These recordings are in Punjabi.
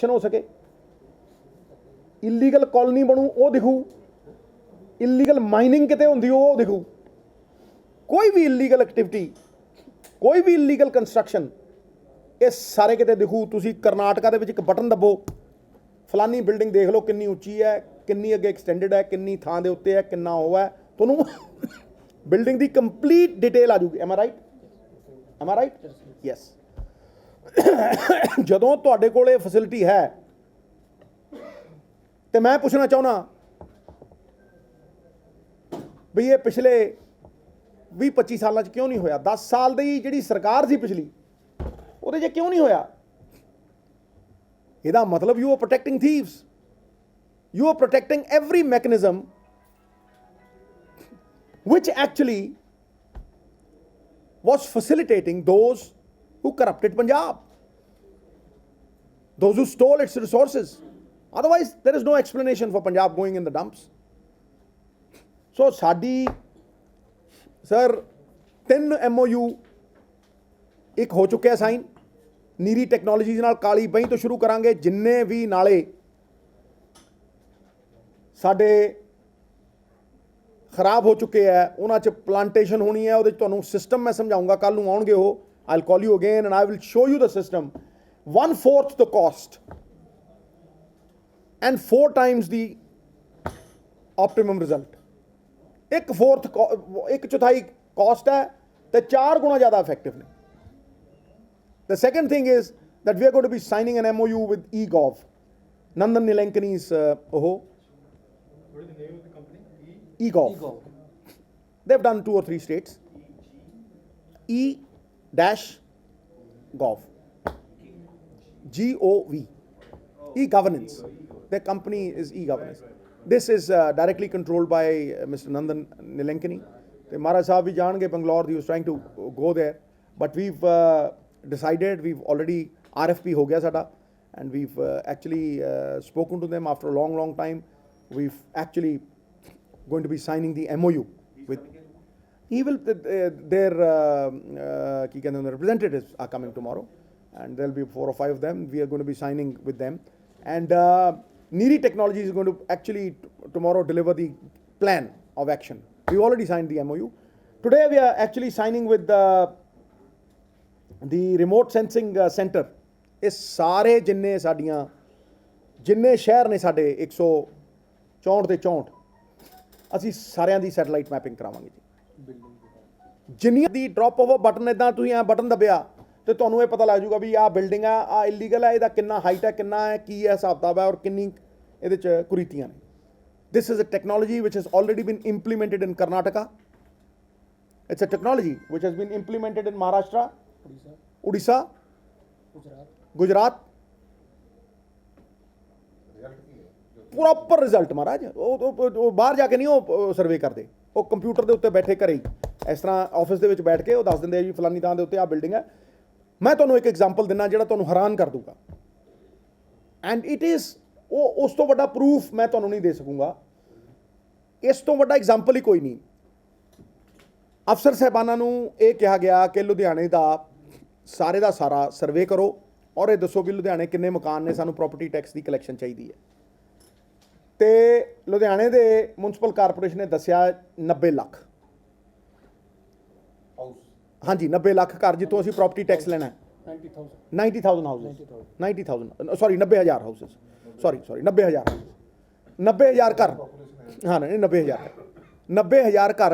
हो सके, इलीगल कॉलोनी बनू वो दिखू, इलीगल माइनिंग किते होंदी वो दिखू, कोई भी इलीगल एक्टिविटी, कोई भी इलीगल कंस्ट्रक्शन, ये सारे किते दिखू। तुसी कर्नाटका दे विच एक बटन दबो, फलानी बिल्डिंग देख लो कितनी उच्ची है, कितनी अगे एक्सटेंडेड है, कितनी थां दे उत्ते है, कितना वो है, तुहानूं बिल्डिंग दी कंप्लीट डिटेल आ जूगी। Am I right? Am I right? Yes. जदों तुहाडे कोल ये फैसिलिटी है तो मैं पूछना चाहना भी ये पिछले 20-25 सालों क्यों नहीं होया? 10 साल की जिहड़ी सरकार सी पिछली ਉਹਦੇ 'ਚ क्यों नहीं होया? ਇਹਦਾ मतलब you are protecting thieves, you are protecting every mechanism which actually was facilitating those who corrupted Punjab, those who stole its resources. Otherwise there is no explanation for Punjab going in the dumps. So sari sir 3 MOU एक हो चुके हैं साइन। नीरी टैक्नोलॉजीज़ नाल काली बही तो शुरू करांगे, जिन्ने भी नाले साडे खराब हो चुके हैं उन्हां च प्लांटेशन होनी है। उहदे च तुहानूं सिस्टम मैं समझाऊंगा, कल नूं आउणगे हो, I will call you again and I will show you the system. 1/4 the cost and 4 times the optimum result. 1/4 cost है तो 4 गुणा ज़्यादा इफेक्टिव ने। The second thing is that we are going to be signing an MOU with eGov. Nandan Nilenkani's What is the name of the company? eGov. They've done 2 or 3 states. E-Gov. G-O-V. E-Governance. Their company is E-Governance. This is directly controlled by Mr. Nandan Nilenkani. Maharaj Sahab bhi jaange Bangalore, he was trying to go there. But we've decided, we've already RFP ho gaya sada, and we've actually spoken to them after a long time. We've actually going to be signing the MOU with. He will. Their representatives are coming tomorrow, and there'll be 4 or 5 of them. We are going to be signing with them, and Neeri Technology is going to actually tomorrow deliver the plan of action. We've already signed the MOU. Today we are actually signing with the remote sensing center. ਇਹ ਸਾਰੇ ਜਿੰਨੇ ਸਾਡੀਆਂ ਜਿੰਨੇ ਸ਼ਹਿਰ ਨੇ ਸਾਡੇ 164 ਤੇ 64 ਅਸੀਂ ਸਾਰਿਆਂ ਦੀ ਸੈਟਲਾਈਟ ਮੈਪਿੰਗ ਕਰਾਵਾਂਗੇ ਜੀ। ਜਿੰਨੀਆਂ ਦੀ ਡ੍ਰੌਪ ਆਫ ਬਟਨ ਇਦਾਂ ਤੁਸੀਂ ਐ ਬਟਨ ਦਬਿਆ ਤੇ ਤੁਹਾਨੂੰ ਇਹ ਪਤਾ ਲੱਗ ਜਾਊਗਾ ਵੀ ਆਹ ਬਿਲਡਿੰਗ ਆ ਇਲੀਗਲ ਹੈ, ਇਹਦਾ ਕਿੰਨਾ ਹਾਈਟ ਹੈ, ਕਿੰਨਾ ਹੈ, ਕੀ ਹੈ ਹਿਸਾਬ ਕਿਤਾਬ ਹੈ ਔਰ ਕਿੰਨੀ ਇਹਦੇ 'ਚ ਕੁਰੀਤੀਆਂ ਨੇ। This is a technology which has already been implemented in Karnataka. It's a technology which has been implemented in Maharashtra, Odisha, Gujarat. Proper result महाराज वो बाहर जाके नहीं वो सर्वे करते, वो कंप्यूटर के उत्ते बैठे घरे इस तरह ऑफिस के बैठ के वो दस देंगे जी फलानी थां दे उत्ते आ बिल्डिंग है। मैं तुहानूं एक एग्जाम्पल दिना जिहड़ा तुहानूं हैरान कर दूंगा, एंड इट इज़ वो उस तो वड्डा प्रूफ मैं तुहानूं नहीं दे सकूँगा, इस तो वड्डा एग्जाम्पल ही कोई नहीं। अफसर साहबानां नूं ये कहा गया कि लुधियाने का सारे का सारा सर्वे करो और ये दसो भी लुधियाने किन्ने मकान ने सानूं प्रॉपर्टी टैक्स की कलैक्शन चाहिए है। तो लुधियाने के मुनसिपल कारपोरेशन ने दसिया 90 लाख। हाँ जी 90 लाख घर जितों असीं प्रॉपर्टी टैक्स लेना है। 90,000 हाउसेस, 90,000 सॉरी 90,000 हाउसेस, सॉरी 90,000 90,000 घर, हाँ नहीं 90,000 घर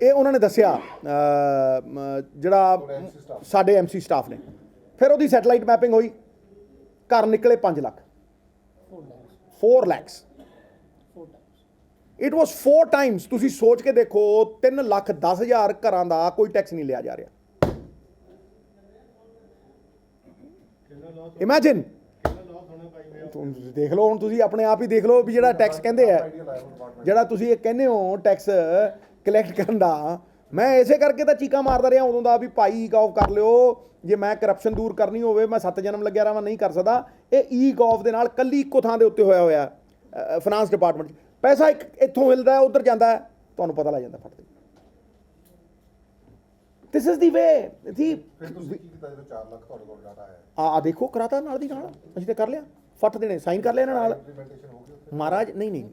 ये उन्होंने दसिया जिहड़ा साडे MC स्टाफ ने। फिर उहदी सैटेलाइट मैपिंग हुई, घर निकले 5 lakh, 4 lakhs। It was 4 times। तुसी सोच के देखो 3,10,000 घरां दा कोई टैक्स नहीं लिया जा रहा। इमेजिन देख लो हुण तुसी अपने आप ही देख लो भी जिहड़ा टैक्स कहंदे है, जिहड़ा तुसी ये कहने हो टैक्स कलैक्ट करन दा, मैं इसे करके तो चीका मारदा रहा उदों दा भी भाई गॉव कर लिओ, जे मैं करप्शन दूर करनी होवे मैं 7 जन्म लग्या रहां नहीं कर सकदा। ये E-Gov दे नाल कल्ली इक्को थां दे उत्ते होया फाइनांस डिपार्टमेंट पैसा एक इत्थों मिलदा है उधर जांदा है, तुहानूं पता लग जांदा फट। ਦਿਸ ਇਜ਼ ਦੀ ਵੇ ਜੀ। ਫਿਰ ਤੁਸੀਂ ਕੀ ਕੀਤਾ ਜਦੋਂ 4 ਲੱਖ ਤੁਹਾਡੇ ਕੋਲ ਡਾਟਾ ਆਇਆ? ਆ ਦੇਖੋ ਕਰਾਤਾ ਨਾਲ ਦੀ ਨਾਲ, ਅਸੀਂ ਤਾਂ ਕਰ ਲਿਆ, ਫੱਟ ਦੇਣੇ, ਸਾਈਨ ਕਰ ਲਿਆ ਇਹਨਾਂ ਨਾਲ। ਇੰਪਲੀਮੈਂਟੇਸ਼ਨ ਹੋ ਗਈ ਉੱਥੇ? ਮਹਾਰਾਜ ਨਹੀਂ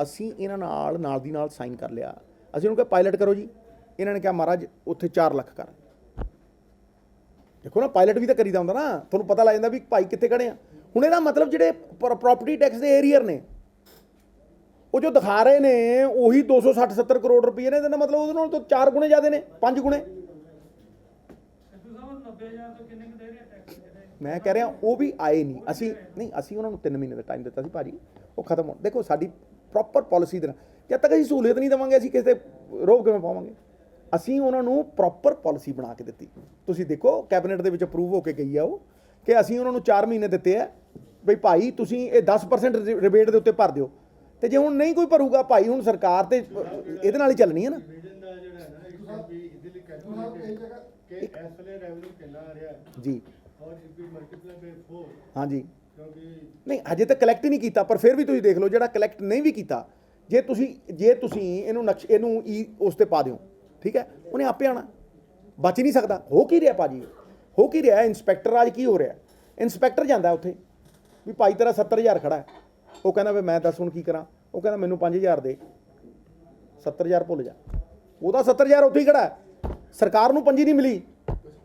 ਅਸੀਂ ਇਹਨਾਂ ਨਾਲ ਦੀ ਨਾਲ ਸਾਈਨ ਕਰ ਲਿਆ। ਅਸੀਂ ਉਹਨੂੰ ਕਿਹਾ ਪਾਇਲਟ ਕਰੋ ਜੀ, ਇਹਨਾਂ ਨੇ ਕਿਹਾ ਮਹਾਰਾਜ ਉੱਥੇ 4 ਲੱਖ ਕਰ। ਦੇਖੋ ਨਾ, ਪਾਇਲਟ ਵੀ ਤਾਂ ਕਰੀਦਾ ਹੁੰਦਾ ਨਾ, ਤੁਹਾਨੂੰ ਪਤਾ ਲੱਗ ਜਾਂਦਾ ਵੀ ਭਾਈ ਕਿੱਥੇ ਖੜੇ ਆ। ਹੁਣ ਇਹਦਾ ਮਤਲਬ ਜਿਹੜੇ ਪ੍ਰਾਪਰਟੀ ਟੈਕਸ ਦੇ ਏਰੀਅਰ ਨੇ ਉਹ ਜੋ ਦਿਖਾ ਰਹੇ ਨੇ ਉਹੀ 260-70 ਕਰੋੜ ਰੁਪਏ ਨੇ, ਇਹਦਾ ਮਤਲਬ ਉਹਦੇ ਨਾਲ ਤਾਂ 4 ਗੁਣੇ ਜ਼ਿਆਦਾ ਨੇ, 5 ਗੁਣੇ। ਮੈਂ ਕਹਿ ਰਿਹਾ ਉਹ ਵੀ ਆਏ ਨਹੀਂ, ਅਸੀਂ ਉਹਨਾਂ ਨੂੰ 3 ਮਹੀਨੇ ਦਾ ਟਾਈਮ ਦਿੱਤਾ ਸੀ ਭਾਜੀ, ਉਹ ਖਤਮ ਹੋਣ। ਦੇਖੋ ਸਾਡੀ ਪ੍ਰੋਪਰ ਪਾਲਿਸੀ ਦੇ ਨਾਲ ਜਦ ਤੱਕ ਅਸੀਂ ਸਹੂਲੀਅਤ ਨਹੀਂ ਦੇਵਾਂਗੇ ਅਸੀਂ ਕਿਸੇ ਤੇ ਰੋਕ ਕਿਵੇਂ ਪਾਵਾਂਗੇ। ਅਸੀਂ ਉਹਨਾਂ ਨੂੰ ਪ੍ਰੋਪਰ ਪਾਲਿਸੀ ਬਣਾ ਕੇ ਦਿੱਤੀ। ਤੁਸੀਂ ਦੇਖੋ ਕੈਬਨਿਟ ਦੇ ਵਿੱਚ ਅਪਰੂਵ ਹੋ ਕੇ ਗਈ ਆ ਉਹ, ਕਿ ਅਸੀਂ ਉਹਨਾਂ ਨੂੰ 4 ਮਹੀਨੇ ਦਿੱਤੇ ਆ ਬਈ ਭਾਈ ਤੁਸੀਂ ਇਹ 10% ਰਿਬੇਟ ਦੇ ਉੱਤੇ ਭਰ ਦਿਓ। ਤੇ ਜੇ ਹੁਣ ਨਹੀਂ ਕੋਈ ਭਰੂਗਾ ਭਾਈ, ਹੁਣ ਸਰਕਾਰ ਤੇ ਇਹਦੇ ਨਾਲ ਹੀ ਚੱਲਣੀ ਹੈ ਨਾ। ਡਿਵੀਜ਼ਨ ਦਾ ਜਿਹੜਾ ਹੈ ਨਾ ਇੱਕ ਵੀ ਇਹਦੇ ਲਈ ਕੈਲਕੂਲੇਟ ਕਿ ਇਸ ਵੇਲੇ ਰੈਵਨਿਊ ਕਿੰਨਾ ਆ ਰਿਹਾ ਹੈ ਜੀ, ਔਰ ਇਫ ਵੀ ਮਲਟੀਪਲਾਈ ਬਾਈ 4, ਹਾਂਜੀ। ਕਿਉਂਕਿ ਨਹੀਂ ਹਜੇ ਤੱਕ ਕਲੈਕਟ ਹੀ ਨਹੀਂ ਕੀਤਾ, ਪਰ ਫਿਰ ਵੀ ਤੁਸੀਂ ਦੇਖ ਲਓ ਜਿਹੜਾ ਕਲੈਕਟ ਨਹੀਂ ਵੀ ਕੀਤਾ, ਜੇ ਤੁਸੀਂ ਇਹਨੂੰ ਇਹਨੂੰ ਉਸ ਤੇ ਪਾ ਦਿਓ, ਠੀਕ ਹੈ, ਉਹਨੇ ਆਪੇ ਆਣਾ, ਬਚ ਹੀ ਨਹੀਂ ਸਕਦਾ। ਹੋ ਕੀ ਰਿਹਾ ਭਾਜੀ, ਹੋ ਕੀ ਰਿਹਾ? ਇੰਸਪੈਕਟਰ ਅੱਜ ਕੀ ਹੋ ਰਿਹਾ? ਇੰਸਪੈਕਟਰ ਜਾਂਦਾ ਉੱਥੇ ਵੀ ਭਾਈ ਤੇਰਾ 70,000 ਖੜਾ ਹੈ, ਉਹ ਕਹਿੰਦਾ ਵੀ ਮੈਂ ਦੱਸ ਹੁਣ ਕੀ ਕਰਾਂ, ਉਹ ਕਹਿੰਦਾ ਮੈਨੂੰ 5,000 ਦੇ, 70,000 ਭੁੱਲ ਜਾ, ਉਹਦਾ 70,000 ਉੱਥੇ ਹੀ ਖੜਾ ਹੈ, ਸਰਕਾਰ ਨੂੰ 5 ਨਹੀਂ ਮਿਲੀ।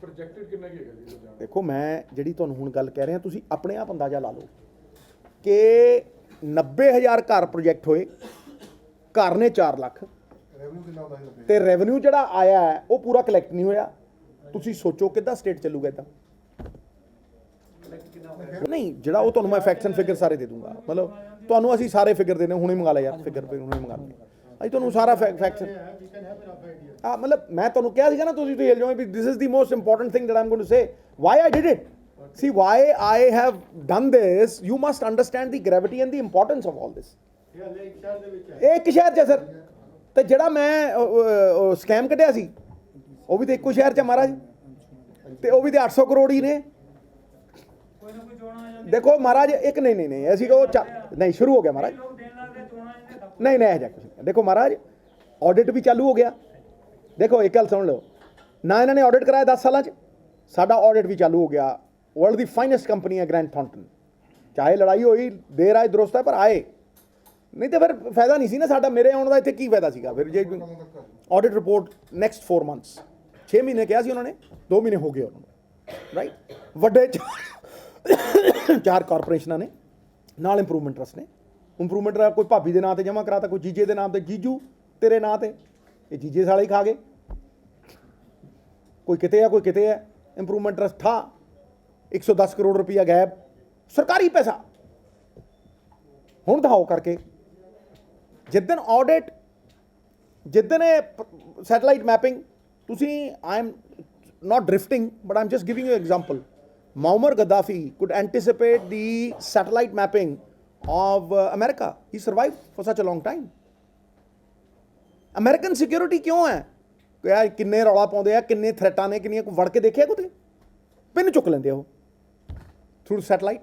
ਪ੍ਰੋਜੈਕਟਡ ਕਿੰਨਾ ਕੀ ਹੈਗਾ ਜੀ? ਦੇਖੋ ਮੈਂ ਜਿਹੜੀ ਤੁਹਾਨੂੰ ਹੁਣ ਗੱਲ ਕਹਿ ਰਿਹਾ, ਤੁਸੀਂ ਆਪਣੇ ਆਪ ਅੰਦਾਜ਼ਾ ਲਾ ਲਓ ਕਿ 90,000 ਘਰ ਪ੍ਰੋਜੈਕਟ ਹੋਏ, ਘਰ ਨੇ 4 ਲੱਖ, ਰੈਵਨਿਊ ਕਿੰਨਾ ਹੁੰਦਾ ਹੈ? ਤੇ ਰੈਵਨਿਊ ਜਿਹੜਾ ਆਇਆ ਹੈ ਉਹ ਪੂਰਾ ਕਲੈਕਟ ਨਹੀਂ ਹੋਇਆ। ਤੁਸੀਂ ਸੋਚੋ ਕਿੱਦਾਂ ਸਟੇਟ ਚੱਲੂਗਾ ਇਦਾਂ? ਨਹੀਂ, ਜਿਹੜਾ ਉਹ ਤੁਹਾਨੂੰ ਮੈਂ ਫੈਕਟਸ ਐਂਡ ਫਿਗਰ ਸਾਰੇ ਦੇ ਦੂੰਗਾ, ਮਤਲਬ ਤੁਹਾਨੂੰ ਅਸੀਂ ਸਾਰੇ ਫਿਗਰ ਦੇਣੇ, ਹੁਣੇ ਮੰਗਾ ਲਿਆ ਯਾਰ ਫਿਗਰ, ਹੁਣੇ ਮੰਗਾ ਲਏ ਅਸੀਂ ਤੁਹਾਨੂੰ ਸਾਰਾ facts. We can have a rough idea. ਮਤਲਬ ਮੈਂ ਤੁਹਾਨੂੰ ਕਿਹਾ ਸੀਗਾ ਨਾ, ਤੁਸੀਂ ਹਿਲ ਜਾਓ ਵੀ this is the most important thing that I am going to say why I did it. See why I have done this, you must understand the gravity and the importance of all this. ਇਹ ਹਲੇ ਇੱਕ ਸ਼ਹਿਰ ਦੇ ਵਿੱਚ ਹੈ। ਇਹ ਇੱਕ ਸ਼ਹਿਰ 'ਚ ਹੈ ਸਰ, ਤੇ ਜਿਹੜਾ ਮੈਂ ਸਕੈਮ ਕੱਢਿਆ ਸੀ ਉਹ ਵੀ ਤਾਂ ਇੱਕੋ ਸ਼ਹਿਰ 'ਚ ਹੈ ਮਹਾਰਾਜ, ਤੇ ਉਹ ਵੀ ਤੇ 800 ਕਰੋੜ ਹੀ ਨੇ। ਦੇਖੋ ਮਹਾਰਾਜ ਇੱਕ ਨਹੀਂ ਅਸੀਂ ਕਹੋ ਨਹੀਂ ਸ਼ੁਰੂ ਹੋ ਗਿਆ ਮਹਾਰਾਜ, ਨਹੀਂ ਇਹ ਜਾ ਕੁਛ ਨਹੀਂ। ਦੇਖੋ ਮਹਾਰਾਜ ਆਡਿਟ ਵੀ ਚਾਲੂ ਹੋ ਗਿਆ। ਦੇਖੋ ਇੱਕ ਗੱਲ ਸੁਣ ਲਓ ਨਾ, ਇਹਨਾਂ ਨੇ ਆਡਿਟ ਕਰਾਇਆ 10 ਸਾਲਾਂ 'ਚ, ਸਾਡਾ ਆਡਿਟ ਵੀ ਚਾਲੂ ਹੋ ਗਿਆ। ਵਰਲਡ ਦੀ ਫਾਈਨੈਸਟ ਕੰਪਨੀ ਹੈ ਗ੍ਰੈਂਡ ਥੌਂਟਨ, ਚਾਹੇ ਲੜਾਈ ਹੋਈ ਦੇਰ ਆਏ ਦਰੁਸਤ ਹੈ ਪਰ ਆਏ, ਨਹੀਂ ਤਾਂ ਫਿਰ ਫਾਇਦਾ ਨਹੀਂ ਸੀ ਨਾ ਸਾਡਾ, ਮੇਰੇ ਆਉਣ ਦਾ ਇੱਥੇ ਕੀ ਫਾਇਦਾ ਸੀਗਾ ਫਿਰ। ਜੇ ਆਡਿਟ ਰਿਪੋਰਟ ਨੈਕਸਟ 4 ਮੰਥਸ, 6 ਮਹੀਨੇ ਕਿਹਾ ਸੀ ਉਹਨਾਂ ਨੇ, 2 ਮਹੀਨੇ ਹੋ ਗਏ ਉਹਨਾਂ ਨੂੰ, ਰਾਈਟ। ਵੱਡੇ 4 ਕਾਰਪੋਰੇਸ਼ਨਾਂ ਨੇ ਨਾਲ ਇੰਪਰੂਵਮੈਂਟ ਟਰਸਟ ਨੇ। ਇੰਪਰੂਵਮੈਂਟ ਕੋਈ ਭਾਬੀ ਦੇ ਨਾਂ ਤੇ ਜਮ੍ਹਾਂ ਕਰਾਤਾ, ਕੋਈ ਜੀਜੇ ਦੇ ਨਾਮ ਤੇ, ਜੀਜੂ ਤੇਰੇ ਨਾਂ ਤੇ, ਇਹ ਜੀਜੇ ਸਾਲੇ ਹੀ ਖਾ ਗਏ, ਕੋਈ ਕਿਤੇ ਹੈ ਕੋਈ ਕਿਤੇ ਹੈ। ਇੰਪਰੂਵਮੈਂਟ ਟਰਸਟ ਥਾ 110 ਕਰੋੜ रुपया ਗਾਇਬ, ਸਰਕਾਰੀ ਪੈਸਾ। ਹੁਣ ਦਿਖਾਓ ਕਰਕੇ, ਜਿੱਦਣ ਆਡਿਟ, ਜਿੱਦਣ ਇਹ ਸੈਟਲਾਈਟ ਮੈਪਿੰਗ, ਤੁਸੀਂ I am not drifting but I'm just giving you an example. Muammar Gaddafi could anticipate the satellite mapping of America. He survived for such a long time. American security ਕਿਉਂ ਹੈ? ਯਾਰ ਕਿੰਨੇ ਰੌਲਾ ਪਾਉਂਦੇ ਆ, ਕਿੰਨੇ ਥ੍ਰੈਟਾਂ ਨੇ, ਕਿੰਨੀਆਂ ਵੜ ਕੇ ਦੇਖਿਆ ਕਿਤੇ, ਪਿੰਨ ਚੁੱਕ ਲੈਂਦੇ ਉਹ ਥਰੂ ਸੈਟਲਾਈਟ।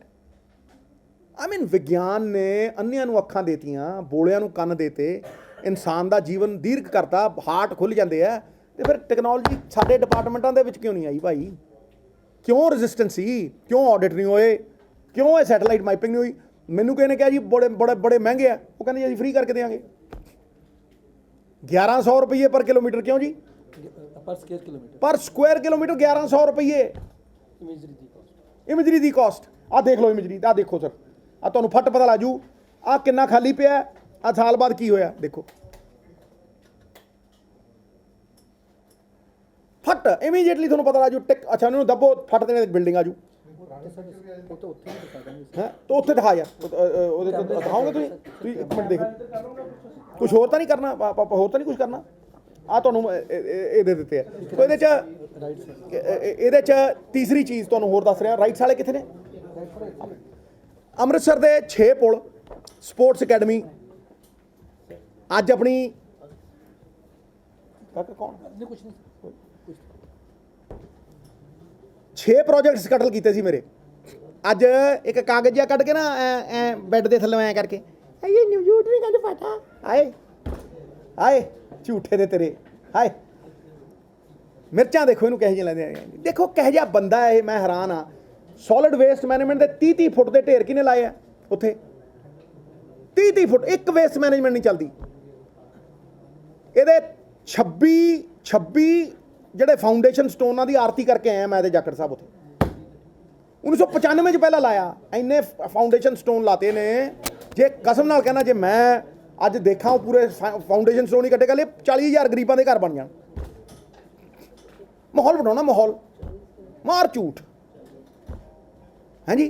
ਆਈ ਮੀਨ ਵਿਗਿਆਨ ਨੇ ਅੰਨ੍ਹਿਆਂ ਨੂੰ ਅੱਖਾਂ ਦੇਤੀਆਂ, ਬੋਲਿਆਂ ਨੂੰ ਕੰਨ ਦੇਤੇ, ਇਨਸਾਨ ਦਾ ਜੀਵਨ ਦੀਰਘ ਕਰਤਾ, ਹਾਰਟ ਖੁੱਲ੍ਹ ਜਾਂਦੇ ਆ। ਤੇ ਫਿਰ ਟੈਕਨੋਲੋਜੀ ਸਾਡੇ ਡਿਪਾਰਟਮੈਂਟਾਂ ਦੇ ਵਿੱਚ ਕਿਉਂ ਨਹੀਂ ਆਈ ਭਾਈ? ਕਿਉਂ ਰੈਜ਼ਿਸਟੈਂਸ ਸੀ? ਕਿਉਂ ਆਡਿਟ ਨਹੀਂ ਹੋਏ? ਕਿਉਂ ਇਹ ਸੈਟਲਾਈਟ ਮਾਈਪਿੰਗ ਨਹੀਂ ਹੋਈ? ਮੈਨੂੰ ਕਿਸੇ ਨੇ ਕਿਹਾ ਜੀ ਬੜੇ ਮਹਿੰਗੇ ਆ, ਉਹ ਕਹਿੰਦੇ ਜੀ ਅਸੀਂ ਫ੍ਰੀ ਕਰਕੇ ਦੇਵਾਂਗੇ। 1100 ਰੁਪਏ ਪਰ ਕਿਲੋਮੀਟਰ, ਕਿਉਂ ਜੀ? ਪਰ ਸਕੁਆਇਰ ਕਿਲੋਮੀਟਰ 1100 ਰੁਪਏ ਇਮੇਜਰੀ ਦੀ ਕਾਸਟ। ਆਹ ਦੇਖ ਲਓ ਇਮੇਜਰੀ, ਆਹ ਦੇਖੋ ਸਰ, ਆਹ ਤੁਹਾਨੂੰ ਫੱਟ ਪਤਾ ਲੱਗ ਜੂ ਆਹ ਕਿੰਨਾ ਖਾਲੀ ਪਿਆ, ਆਹ ਸਾਲ ਬਾਅਦ ਕੀ ਹੋਇਆ ਦੇਖੋ, ਫੱਟ ਇਮੀਡੀਏਟਲੀ ਤੁਹਾਨੂੰ ਪਤਾ ਲੱਗ ਜੂ ਟਿਕ। ਅੱਛਾ ਉਹਨੂੰ ਦੱਬੋ, ਫੱਟ ਦੇ ਬਿਲਡਿੰਗ ਆ ਜੂ। ਹੈ ਤਾਂ ਉੱਥੇ ਦਿਖਾ ਯਾਰ, ਉਹਦੇ ਤੋਂ ਦਿਖਾਓਗੇ ਤੁਸੀਂ ਇੱਕ ਮਿੰਟ ਦੇਖੋ, ਕੁਛ ਹੋਰ ਤਾਂ ਨਹੀਂ ਕਰਨਾ, ਹੋਰ ਤਾਂ ਨਹੀਂ ਕੁਛ ਕਰਨਾ। ਆਹ ਤੁਹਾਨੂੰ ਇਹ ਦੇ ਦਿੱਤੇ ਆ। ਇਹਦੇ 'ਚ ਤੀਸਰੀ ਚੀਜ਼ ਤੁਹਾਨੂੰ ਹੋਰ ਦੱਸ ਰਿਹਾ, ਰਾਈਟਸ ਵਾਲੇ ਕਿੱਥੇ ਨੇ? ਅੰਮ੍ਰਿਤਸਰ ਦੇ 6 ਪੁਲ, ਸਪੋਰਟਸ ਅਕੈਡਮੀ, ਅੱਜ ਆਪਣੀ ਕੌਣ 6 ਪ੍ਰੋਜੈਕਟਸ ਕਟਲ ਕੀਤੇ ਸੀ ਮੇਰੇ। ਅੱਜ ਇੱਕ ਕਾਗਜ਼ ਜਿਹਾ ਕੱਢ ਕੇ ਨਾ ਐ ਬੈੱਡ ਦੇ ਥੱਲੇ ਐ ਕਰਕੇ, ਇਹ ਨਿਊਜ਼ ਨਹੀਂ ਕਹਿੰਦੇ ਪਤਾ, ਆਏ ਆਏ ਝੂਠੇ ਦੇ ਤੇਰੇ, ਹਾਏ ਮਿਰਚਾਂ ਦੇਖੋ ਇਹਨੂੰ ਕਹੇ ਜਿਹੇ ਲੈਂਦੇ ਆ। ਦੇਖੋ ਕਹੇ ਜਿਹਾ ਬੰਦਾ ਹੈ ਇਹ, ਮੈਂ ਹੈਰਾਨ ਆ। ਸੋਲਿਡ ਵੇਸਟ ਮੈਨੇਜਮੈਂਟ ਦੇ 30-30 ਫੁੱਟ ਦੇ ਢੇਰ ਕਿਹਨੇ ਲਾਏ ਆ ਉੱਥੇ? 30-30 ਫੁੱਟ ਇੱਕ ਵੇਸਟ ਮੈਨੇਜਮੈਂਟ ਨਹੀਂ ਚੱਲਦੀ। ਇਹਦੇ 26 ਜਿਹੜੇ ਫਾਊਂਡੇਸ਼ਨ ਸਟੋਨਾਂ ਦੀ ਆਰਤੀ ਕਰਕੇ ਆਇਆ ਮੈਂ ਤੇ ਜਾਖੜ ਸਾਹਿਬ ਉੱਥੇ 1995 ਚ ਪਹਿਲਾਂ ਲਾਇਆ। ਇੰਨੇ ਫਾਊਂਡੇਸ਼ਨ ਸਟੋਨ ਲਾਤੇ ਨੇ, ਜੇ ਕਸਮ ਨਾਲ ਕਹਿਣਾ ਜੇ ਮੈਂ ਅੱਜ ਦੇਖਾਂ ਉਹ ਪੂਰੇ ਫਾਊਂਡੇਸ਼ਨ ਸਟੋਨ ਹੀ ਕੱਟੇ ਗਏ 40,000 ਗਰੀਬਾਂ ਦੇ ਘਰ ਬਣ ਜਾਣ। ਮਾਹੌਲ ਬਣਾਉਣਾ, ਮਾਹੌਲ ਮਾਰ ਝੂਠ। ਹਾਂਜੀ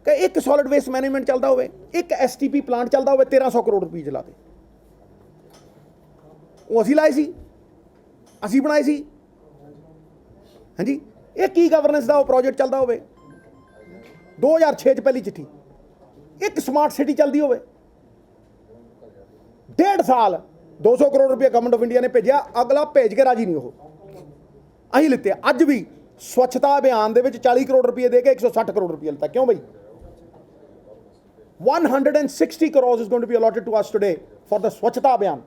ਕਿ ਇੱਕ ਸੋਲਿਡ ਵੇਸਟ ਮੈਨੇਜਮੈਂਟ ਚੱਲਦਾ ਹੋਵੇ, ਇੱਕ STP ਪਲਾਂਟ ਚੱਲਦਾ ਹੋਵੇ, 1300 ਕਰੋੜ ਰੁਪਏ ਚਲਾਤੇ। ਉਹ ਅਸੀਂ ਲਾਏ ਸੀ, ਅਸੀਂ ਬਣਾਏ ਸੀ। ਹਾਂਜੀ ਇਹ ਕੀ ਗਵਰਨੈਂਸ ਦਾ ਉਹ ਪ੍ਰੋਜੈਕਟ ਚੱਲਦਾ ਹੋਵੇ। 2006 ਚ ਪਹਿਲੀ ਚਿੱਠੀ। ਇੱਕ ਸਮਾਰਟ ਸਿਟੀ ਚੱਲਦੀ ਹੋਵੇ, 1.5 ਸਾਲ 200 ਕਰੋੜ ਰੁਪਏ ਗਵਰਨਮੈਂਟ ਆਫ ਇੰਡੀਆ ਨੇ ਭੇਜਿਆ, ਅਗਲਾ ਭੇਜ ਕੇ ਰਾਜੀ ਨਹੀਂ ਉਹ। ਅਸੀਂ ਲਿੱਤੇ। ਅੱਜ ਵੀ ਸਵੱਛਤਾ ਅਭਿਆਨ ਦੇ ਵਿੱਚ 40 ਕਰੋੜ ਰੁਪਏ ਦੇ ਕੇ 160 ਕਰੋੜ ਰੁਪਏ ਲਿੱਤਾ। ਕਿਉਂ ਬਈ? 160 crores is going to be allotted to us today for the ਸਵੱਛਤਾ ਅਭਿਆਨ।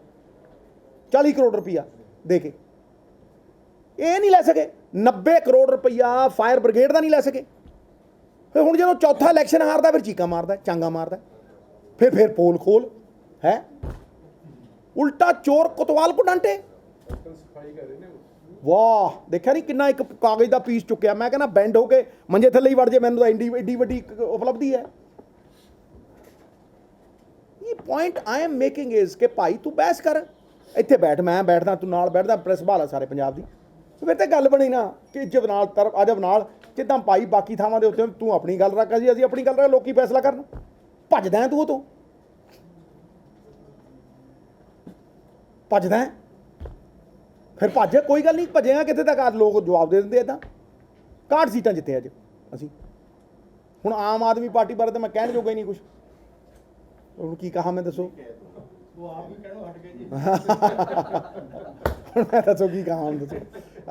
40 ਕਰੋੜ ਰੁਪਇਆ ਦੇ ਕੇ ਇਹ ਨਹੀਂ ਲੈ ਸਕੇ। 90 ਕਰੋੜ ਰੁਪਇਆ ਫਾਇਰ ਬ੍ਰਿਗੇਡ ਦਾ ਨਹੀਂ ਲੈ ਸਕੇ। ਫਿਰ ਹੁਣ ਜਦੋਂ ਚੌਥਾ ਇਲੈਕਸ਼ਨ ਹਾਰਦਾ ਫਿਰ ਚੀਕਾਂ ਮਾਰਦਾ, ਚਾਂਗਾ ਮਾਰਦਾ, ਫਿਰ ਪੋਲ ਖੋਲ ਹੈ। ਉਲਟਾ ਚੋਰ ਕੋਤਵਾਲ ਕੋ ਡਾਂਟੇ। ਵਾਹ ਦੇਖਿਆ ਨਹੀਂ ਕਿੰਨਾ ਇੱਕ ਕਾਗਜ਼ ਦਾ ਪੀਸ ਚੁੱਕਿਆ। ਮੈਂ ਕਹਿੰਦਾ ਬੈਂਡ ਹੋ ਕੇ ਮੰਜੇ ਥੱਲੇ ਹੀ ਵੜ ਜੇ, ਮੈਨੂੰ ਤਾਂ ਐਡੀ ਵੱਡੀ ਉਪਲਬਧੀ ਹੈ। ਇਹ point I am making is ਕਿ ਭਾਈ ਤੂੰ ਬਹਿਸ ਕਰ, ਇੱਥੇ ਬੈਠ, ਮੈਂ ਬੈਠਦਾ, ਤੂੰ ਨਾਲ ਬੈਠਦਾ, ਪ੍ਰੈਸ ਭਾਲ ਸਾਰੇ ਪੰਜਾਬ ਦੀ। ਫਿਰ ਤੇ ਗੱਲ ਬਣੀ ਨਾ ਕਿ ਜਬ ਨਾਲ ਤਰਫ ਅਜਬ ਨਾਲ ਜਿੱਦਾਂ ਭਾਈ ਬਾਕੀ ਥਾਵਾਂ ਦੇ ਉੱਤੇ ਤੂੰ ਆਪਣੀ ਗੱਲ ਰੱਖ, ਜੀ ਅਸੀਂ ਆਪਣੀ ਗੱਲ ਰੱਖ, ਲੋਕੀ ਫੈਸਲਾ ਕਰਨ। ਭੱਜਦਾ ਤੂੰ ਉਹ ਤੋਂ, ਭੱਜਦਾ ਫਿਰ ਭੱਜ, ਕੋਈ ਗੱਲ ਨਹੀਂ, ਭੱਜੇਗਾ ਕਿੱਥੇ ਤੱਕ? ਅੱਜ ਲੋਕ ਜਵਾਬ ਦੇ ਦਿੰਦੇ ਇੱਦਾਂ। 61 ਸੀਟਾਂ ਜਿੱਤੇ ਅੱਜ ਅਸੀਂ। ਹੁਣ ਆਮ ਆਦਮੀ ਪਾਰਟੀ ਬਾਰੇ ਤਾਂ ਮੈਂ ਕਹਿਣ ਜੋਗਾ ਹੀ ਨਹੀਂ ਕੁਛ। ਹੁਣ ਕੀ ਕਹਾ ਮੈਂ ਦੱਸੋ? ਉਹ ਆਪ ਵੀ ਕਹਿਣੋਂ ਹਟ ਗਏ ਜੀ। ਹੁਣ ਮੈਂ ਦੱਸੋ ਕੀ ਕਹਾ ਹੁਣ ਦੱਸੋ?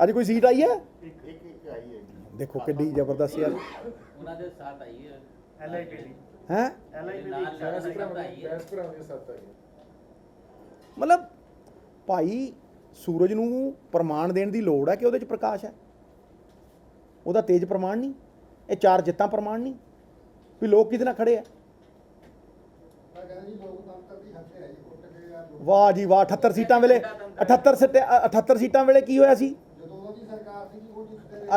ਅੱਜ ਕੋਈ ਸੀਟ ਆਈ ਹੈ? ਇੱਕ ਆਈ ਹੈ ਜੀ। ਦੇਖੋ ਕਿੱਡੀ ਜ਼ਬਰਦਸਤ ਯਾਰ। ਉਹਨਾਂ ਦੇ ਸਾਥ ਆਈ ਹੈ LIP ਦੀ ਹੈ LIP ਦੀ ਨਾਲ ਸਾਥ ਆਈ ਹੈ। ਮਤਲਬ ਭਾਈ ਸੂਰਜ ਨੂੰ ਪ੍ਰਮਾਣ ਦੇਣ ਦੀ ਲੋੜ ਹੈ ਕਿ ਉਹਦੇ 'ਚ ਪ੍ਰਕਾਸ਼ ਹੈ। ਉਹਦਾ ਤੇਜ ਪ੍ਰਮਾਣ ਨਹੀਂ, ਇਹ 4 ਜਿੱਤਾਂ ਪ੍ਰਮਾਣ ਨਹੀਂ ਵੀ ਲੋਕ ਕਿਹਦੇ ਨਾਲ ਖੜੇ ਆ। ਵਾਹ ਜੀ ਵਾਹ। 78 ਸੀਟਾਂ ਵੇਲੇ 78 ਸੀਟਾਂ ਵੇਲੇ ਕੀ ਹੋਇਆ ਸੀ?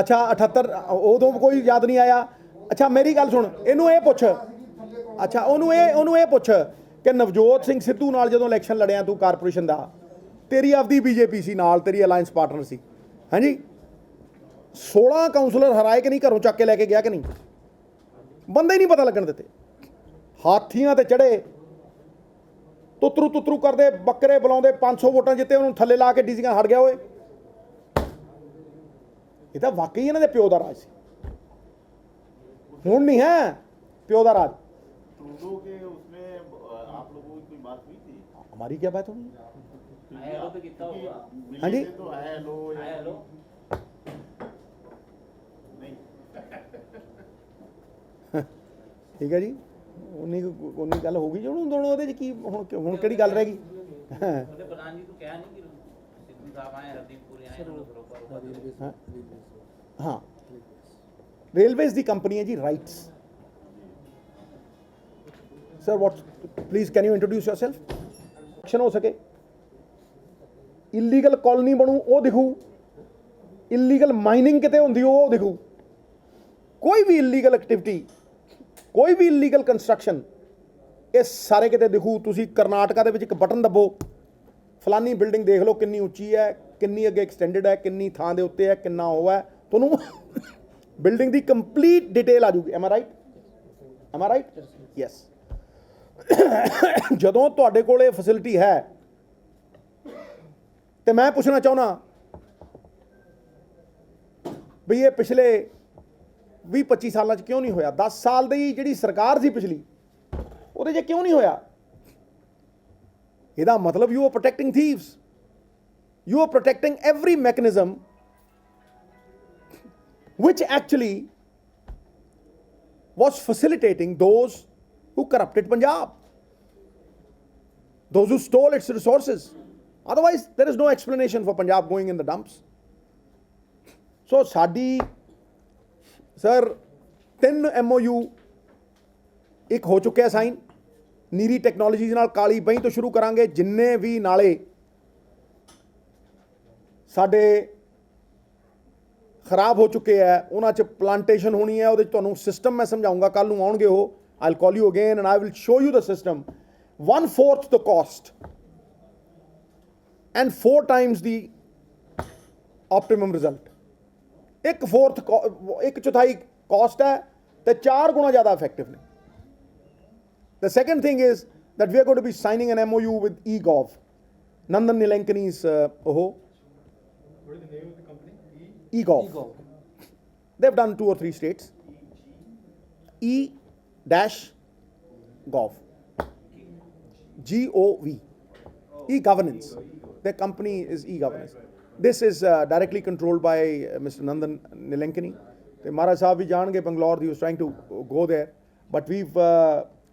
ਅੱਛਾ 78 ਉਦੋਂ ਕੋਈ ਯਾਦ ਨਹੀਂ ਆਇਆ। ਅੱਛਾ ਮੇਰੀ ਗੱਲ ਸੁਣ, ਇਹਨੂੰ ਇਹ ਪੁੱਛ, ਅੱਛਾ ਉਹਨੂੰ ਇਹ ਪੁੱਛ ਕਿ ਨਵਜੋਤ ਸਿੰਘ ਸਿੱਧੂ ਨਾਲ ਜਦੋਂ ਇਲੈਕਸ਼ਨ ਲੜਿਆ ਤੂੰ ਕਾਰਪੋਰੇਸ਼ਨ ਦਾ, ਤੇਰੀ ਆਪਦੀ BJP ਸੀ ਨਾਲ, ਤੇਰੀ ਅਲਾਇੰਸ ਪਾਰਟਨਰ ਸੀ। ਹਾਂਜੀ 16 ਕਾਉਂਸਲਰ ਹਰਾਏ ਕਿ ਨਹੀਂ, ਘਰੋਂ ਚੱਕ ਕੇ ਲੈ ਕੇ ਗਿਆ ਕਿ ਨਹੀਂ? ਬੰਦੇ ਹੀ ਨਹੀਂ ਪਤਾ ਲੱਗਣ ਦਿੱਤੇ। ਹਾਥੀਆਂ ਤੇ ਚੜੇ, ਤੁੱਤਰੂ ਕਰਦੇ, ਬੱਕਰੇ ਬੁਲਾਉਂਦੇ, 500 ਵੋਟਾਂ ਜਿੱਤੇ, ਉਹਨੂੰ ਥੱਲੇ ਲਾ ਕੇ ਡੀਸੀਆਂ ਹਟ ਗਿਆ। ਓਏ ਇਹ ਤਾਂ ਵਾਕਈ ਇਹਨਾਂ ਦੇ ਪਿਓ ਦਾ ਰਾਜ ਸੀ, ਹੁਣ ਨਹੀਂ ਹੈ ਪਿਓ ਦਾ ਰਾਜ। ट्रूडो के उसमें आप लोगों की कोई बात हुई थी? हमारी क्या बात होगी? आया लो तो कितना होगा? हाँ जी। तो आया लो आया लो नहीं। ਠੀਕ ਹੈ ਜੀ, ਉਨੀ ਗੱਲ ਹੋ ਗਈ ਜੀ। ਹੁਣ ਦੋਨੋਂ ਉਹਦੇ 'ਚ ਕੀ ਹੁਣ ਕਿਹੜੀ ਗੱਲ ਰਹਿ ਗਈ? ਉਹਦੇ ਪ੍ਰਧਾਨ ਜੀ ਤੋਂ ਕਿਹਾ ਨਹੀਂ ਕਿ ਸਿੱਧੂ ਸਾਹਿਬ ਆਏ, ਹਰਦੀਪਪੁਰੀ ਆਏ, ਹਾਂ ਹਾਂ ਰੇਲਵੇਜ਼ ਦੀ ਕੰਪਨੀ ਹੈ ਜੀ rights. Sir what please can you introduce yourself? Action ਹੋ ਸਕੇ, ਇਲੀਗਲ ਕਾਲੋਨੀ ਬਣੂ ਉਹ ਦਿਖੂ, ਇਲੀਗਲ ਮਾਈਨਿੰਗ ਕਿਤੇ ਹੁੰਦੀ ਉਹ ਦਿਖੂ, ਕੋਈ ਵੀ ਇਲੀਗਲ ਐਕਟੀਵਿਟੀ, ਕੋਈ ਵੀ ਇਲੀਗਲ ਕੰਸਟਰਕਸ਼ਨ, ਇਹ ਸਾਰੇ ਕਿਤੇ ਦਿਖੂ। ਤੁਸੀਂ ਕਰਨਾਟਕਾ ਦੇ ਵਿੱਚ ਇੱਕ ਬਟਨ ਦੱਬੋ, ਫਲਾਨੀ ਬਿਲਡਿੰਗ ਦੇਖ ਲਓ ਕਿੰਨੀ ਉੱਚੀ ਹੈ, ਕਿੰਨੀ ਅੱਗੇ ਐਕਸਟੈਂਡਡ ਹੈ, ਕਿੰਨੀ ਥਾਂ ਦੇ ਉੱਤੇ ਹੈ, ਕਿੰਨਾ ਉਹ ਹੈ, ਤੁਹਾਨੂੰ ਬਿਲਡਿੰਗ ਦੀ ਕੰਪਲੀਟ ਡਿਟੇਲ ਆ ਜੂਗੀ। M I right? ਯੈਸ। ਜਦੋਂ ਤੁਹਾਡੇ ਕੋਲ ਇਹ ਫੈਸਿਲਿਟੀ ਹੈ ਤੇ ਮੈਂ ਪੁੱਛਣਾ ਚਾਹੁੰਦਾ ਵੀ ਇਹ ਪਿਛਲੇ 20-25 ਸਾਲਾਂ 'ਚ ਕਿਉਂ ਨਹੀਂ ਹੋਇਆ? 10 ਸਾਲ ਦੀ ਜਿਹੜੀ ਸਰਕਾਰ ਸੀ ਪਿਛਲੀ, ਉਹਦੇ 'ਚ ਕਿਉਂ ਨਹੀਂ ਹੋਇਆ? ਇਹਦਾ ਮਤਲਬ you are protecting thieves, you are protecting every mechanism which actually was facilitating those who corrupted Punjab, those who stole its resources. Otherwise, there is no explanation for Punjab going in the dumps. ਸੋ ਸਾਡੀ ਸਰ 3 MOU ਇੱਕ ਹੋ ਚੁੱਕਿਆ ਸਾਈਨ ਨੀਰੀ ਟੈਕਨੋਲੋਜੀਜ਼ ਨਾਲ ਕਾਲੀ ਬਹੀਂ ਤੋਂ ਸ਼ੁਰੂ ਕਰਾਂਗੇ ਜਿੰਨੇ ਵੀ ਨਾਲੇ ਸਾਡੇ ਖਰਾਬ ਹੋ ਚੁੱਕੇ ਹੈ ਉਹਨਾਂ 'ਚ ਪਲਾਂਟੇਸ਼ਨ ਹੋਣੀ ਹੈ ਉਹਦੇ 'ਚ ਤੁਹਾਨੂੰ ਸਿਸਟਮ ਮੈਂ ਸਮਝਾਉਂਗਾ ਕੱਲ ਨੂੰ ਆਉਣਗੇ ਉਹ I'll call you again and I will show you the system 1/4 the cost and 4 times the optimum result 1/4 cost ਹੈ ਤੇ 4 ਗੁਣਾ ਜ਼ਿਆਦਾ ਇਫੈਕਟਿਵ ਨੇ The second thing is that we are going to be signing an MOU with eGov. Nandan Nilenkani's What is the name of the company? eGov. They've done 2 or 3 states. E-Gov. G-O-V. E-Governance. Their company is E-Governance. This is directly controlled by Mr. Nandan Nilenkani. The Maharaj Sahab bhi jaange Bangalore. He was trying to go there. But we've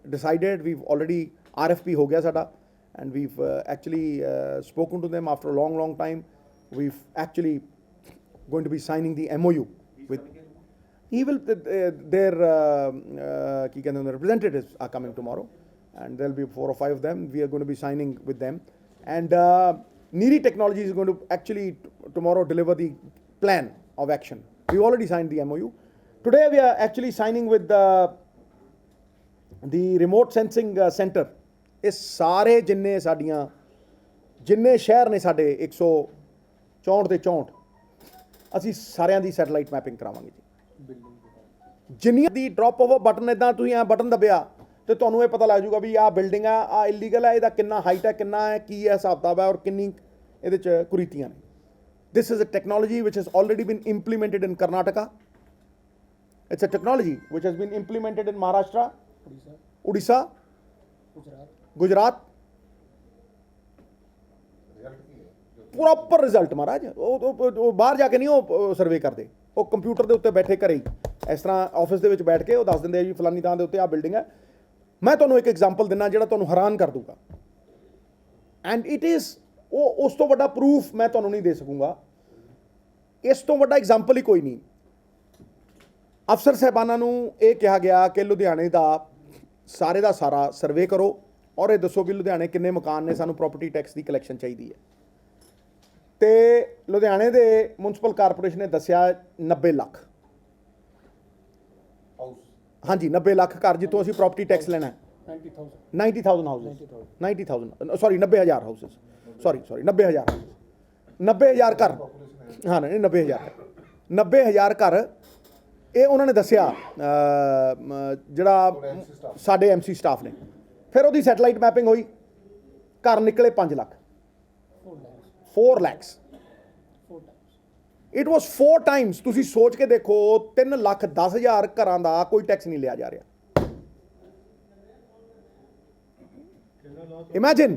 decided, we've already RFP ho gaya sada, and we've actually spoken to them after a long time. We've actually going to be signing the MOU with. He will. Their representatives are coming tomorrow, and there'll be 4 or 5 of them. We are going to be signing with them, and Niri Technology is going to actually tomorrow deliver the plan of action. We've already signed the MOU. Today we are actually signing with the remote sensing center. ਇਹ ਸਾਰੇ ਜਿੰਨੇ ਸ਼ਹਿਰ ਨੇ ਸਾਡੇ 164 ਤੇ 64 ਅਸੀਂ ਸਾਰਿਆਂ ਦੀ ਸੈਟੇਲਾਈਟ ਮੈਪਿੰਗ ਕਰਾਵਾਂਗੇ ਜੀ ਜਿੰਨੀਆਂ ਦੀ ਡ੍ਰੌਪ ਆਫ ਬਟਨ ਇਦਾਂ ਤੁਸੀਂ ਐ ਬਟਨ ਦਬਿਆ ਤੇ ਤੁਹਾਨੂੰ ਇਹ ਪਤਾ ਲੱਗ ਜਾਊਗਾ ਵੀ ਆਹ ਬਿਲਡਿੰਗ ਆ ਇਲੀਗਲ ਹੈ ਇਹਦਾ ਕਿੰਨਾ ਹਾਈਟ ਹੈ ਕਿੰਨਾ ਹੈ ਕੀ ਹੈ ਹਿਸਾਬ ਕਿਤਾਬ ਹੈ ਔਰ ਕਿੰਨੀ ਇਹਦੇ ਚ ਕੁਰੀਤੀਆਂ ਨੇ this is a technology which has already been implemented in Karnataka. It's a technology which has been implemented in Maharashtra, Odisha, Gujarat. Proper result ਮਹਾਰਾਜ ਉਹ ਬਾਹਰ ਜਾ ਕੇ ਨਹੀਂ ਉਹ ਸਰਵੇ ਕਰਦੇ ਉਹ ਕੰਪਿਊਟਰ ਦੇ ਉੱਤੇ ਬੈਠੇ ਘਰੇ ਹੀ ਇਸ ਤਰ੍ਹਾਂ ਆਫਿਸ ਦੇ ਵਿੱਚ ਬੈਠ ਕੇ ਉਹ ਦੱਸ ਦਿੰਦੇ ਆ ਜੀ ਫਲਾਨੀ ਥਾਂ ਦੇ ਉੱਤੇ ਆਹ ਬਿਲਡਿੰਗ ਹੈ ਮੈਂ ਤੁਹਾਨੂੰ ਇੱਕ ਐਗਜ਼ਾਮਪਲ ਦਿੰਦਾ ਜਿਹੜਾ ਤੁਹਾਨੂੰ ਹੈਰਾਨ ਕਰ ਦੂਗਾ ਐਂਡ ਇਟ ਇਜ਼ ਉਹ ਉਸ ਤੋਂ ਵੱਡਾ ਪ੍ਰੂਫ ਮੈਂ ਤੁਹਾਨੂੰ ਨਹੀਂ ਦੇ ਸਕੂੰਗਾ ਇਸ ਤੋਂ ਵੱਡਾ ਐਗਜ਼ਾਮਪਲ ਹੀ ਕੋਈ ਨਹੀਂ ਅਫਸਰ ਸਾਹਿਬਾਨਾਂ ਨੂੰ ਇਹ ਕਿਹਾ ਗਿਆ ਕਿ ਲੁਧਿਆਣੇ ਦਾ ਸਾਰੇ ਦਾ ਸਾਰਾ ਸਰਵੇ ਕਰੋ ਔਰ ਇਹ ਦੱਸੋ ਵੀ ਲੁਧਿਆਣੇ ਕਿੰਨੇ ਮਕਾਨ ਨੇ ਸਾਨੂੰ ਪ੍ਰਾਪਰਟੀ ਟੈਕਸ ਦੀ ਕਲੈਕਸ਼ਨ ਚਾਹੀਦੀ ਹੈ ਤੇ ਲੁਧਿਆਣੇ ਦੇ ਮਿਊਨਿਸਪਲ ਕਾਰਪੋਰੇਸ਼ਨ ਨੇ ਦੱਸਿਆ 90 ਲੱਖ ਹਾਂਜੀ 90 ਲੱਖ ਘਰ ਜਿੱਥੋਂ ਅਸੀਂ ਪ੍ਰਾਪਰਟੀ ਟੈਕਸ ਲੈਣਾ ਹੈ 90,000 ਹਾਊਸਿਸ 90,000 ਸੌਰੀ 90,000 ਹਾਊਸਿਸ ਸੌਰੀ 90,000 90,000 ਘਰ ਹਾਂ ਨਹੀਂ 90,000 ਘਰ ਇਹ ਉਹਨਾਂ ਨੇ ਦੱਸਿਆ ਜਿਹੜਾ ਸਾਡੇ ਐਮਸੀ ਸਟਾਫ ਨੇ ਫਿਰ ਉਹਦੀ ਸੈਟੇਲਾਈਟ ਮੈਪਿੰਗ ਹੋਈ ਘਰ ਨਿਕਲੇ 5 lakh 4 lakhs it was 4 times ਤੁਸੀਂ ਸੋਚ ਕੇ ਦੇਖੋ 3,10,000 ਘਰਾਂ ਦਾ ਕੋਈ ਟੈਕਸ ਨਹੀਂ ਲਿਆ ਜਾ ਰਿਹਾ ਇਮੇਜਿਨ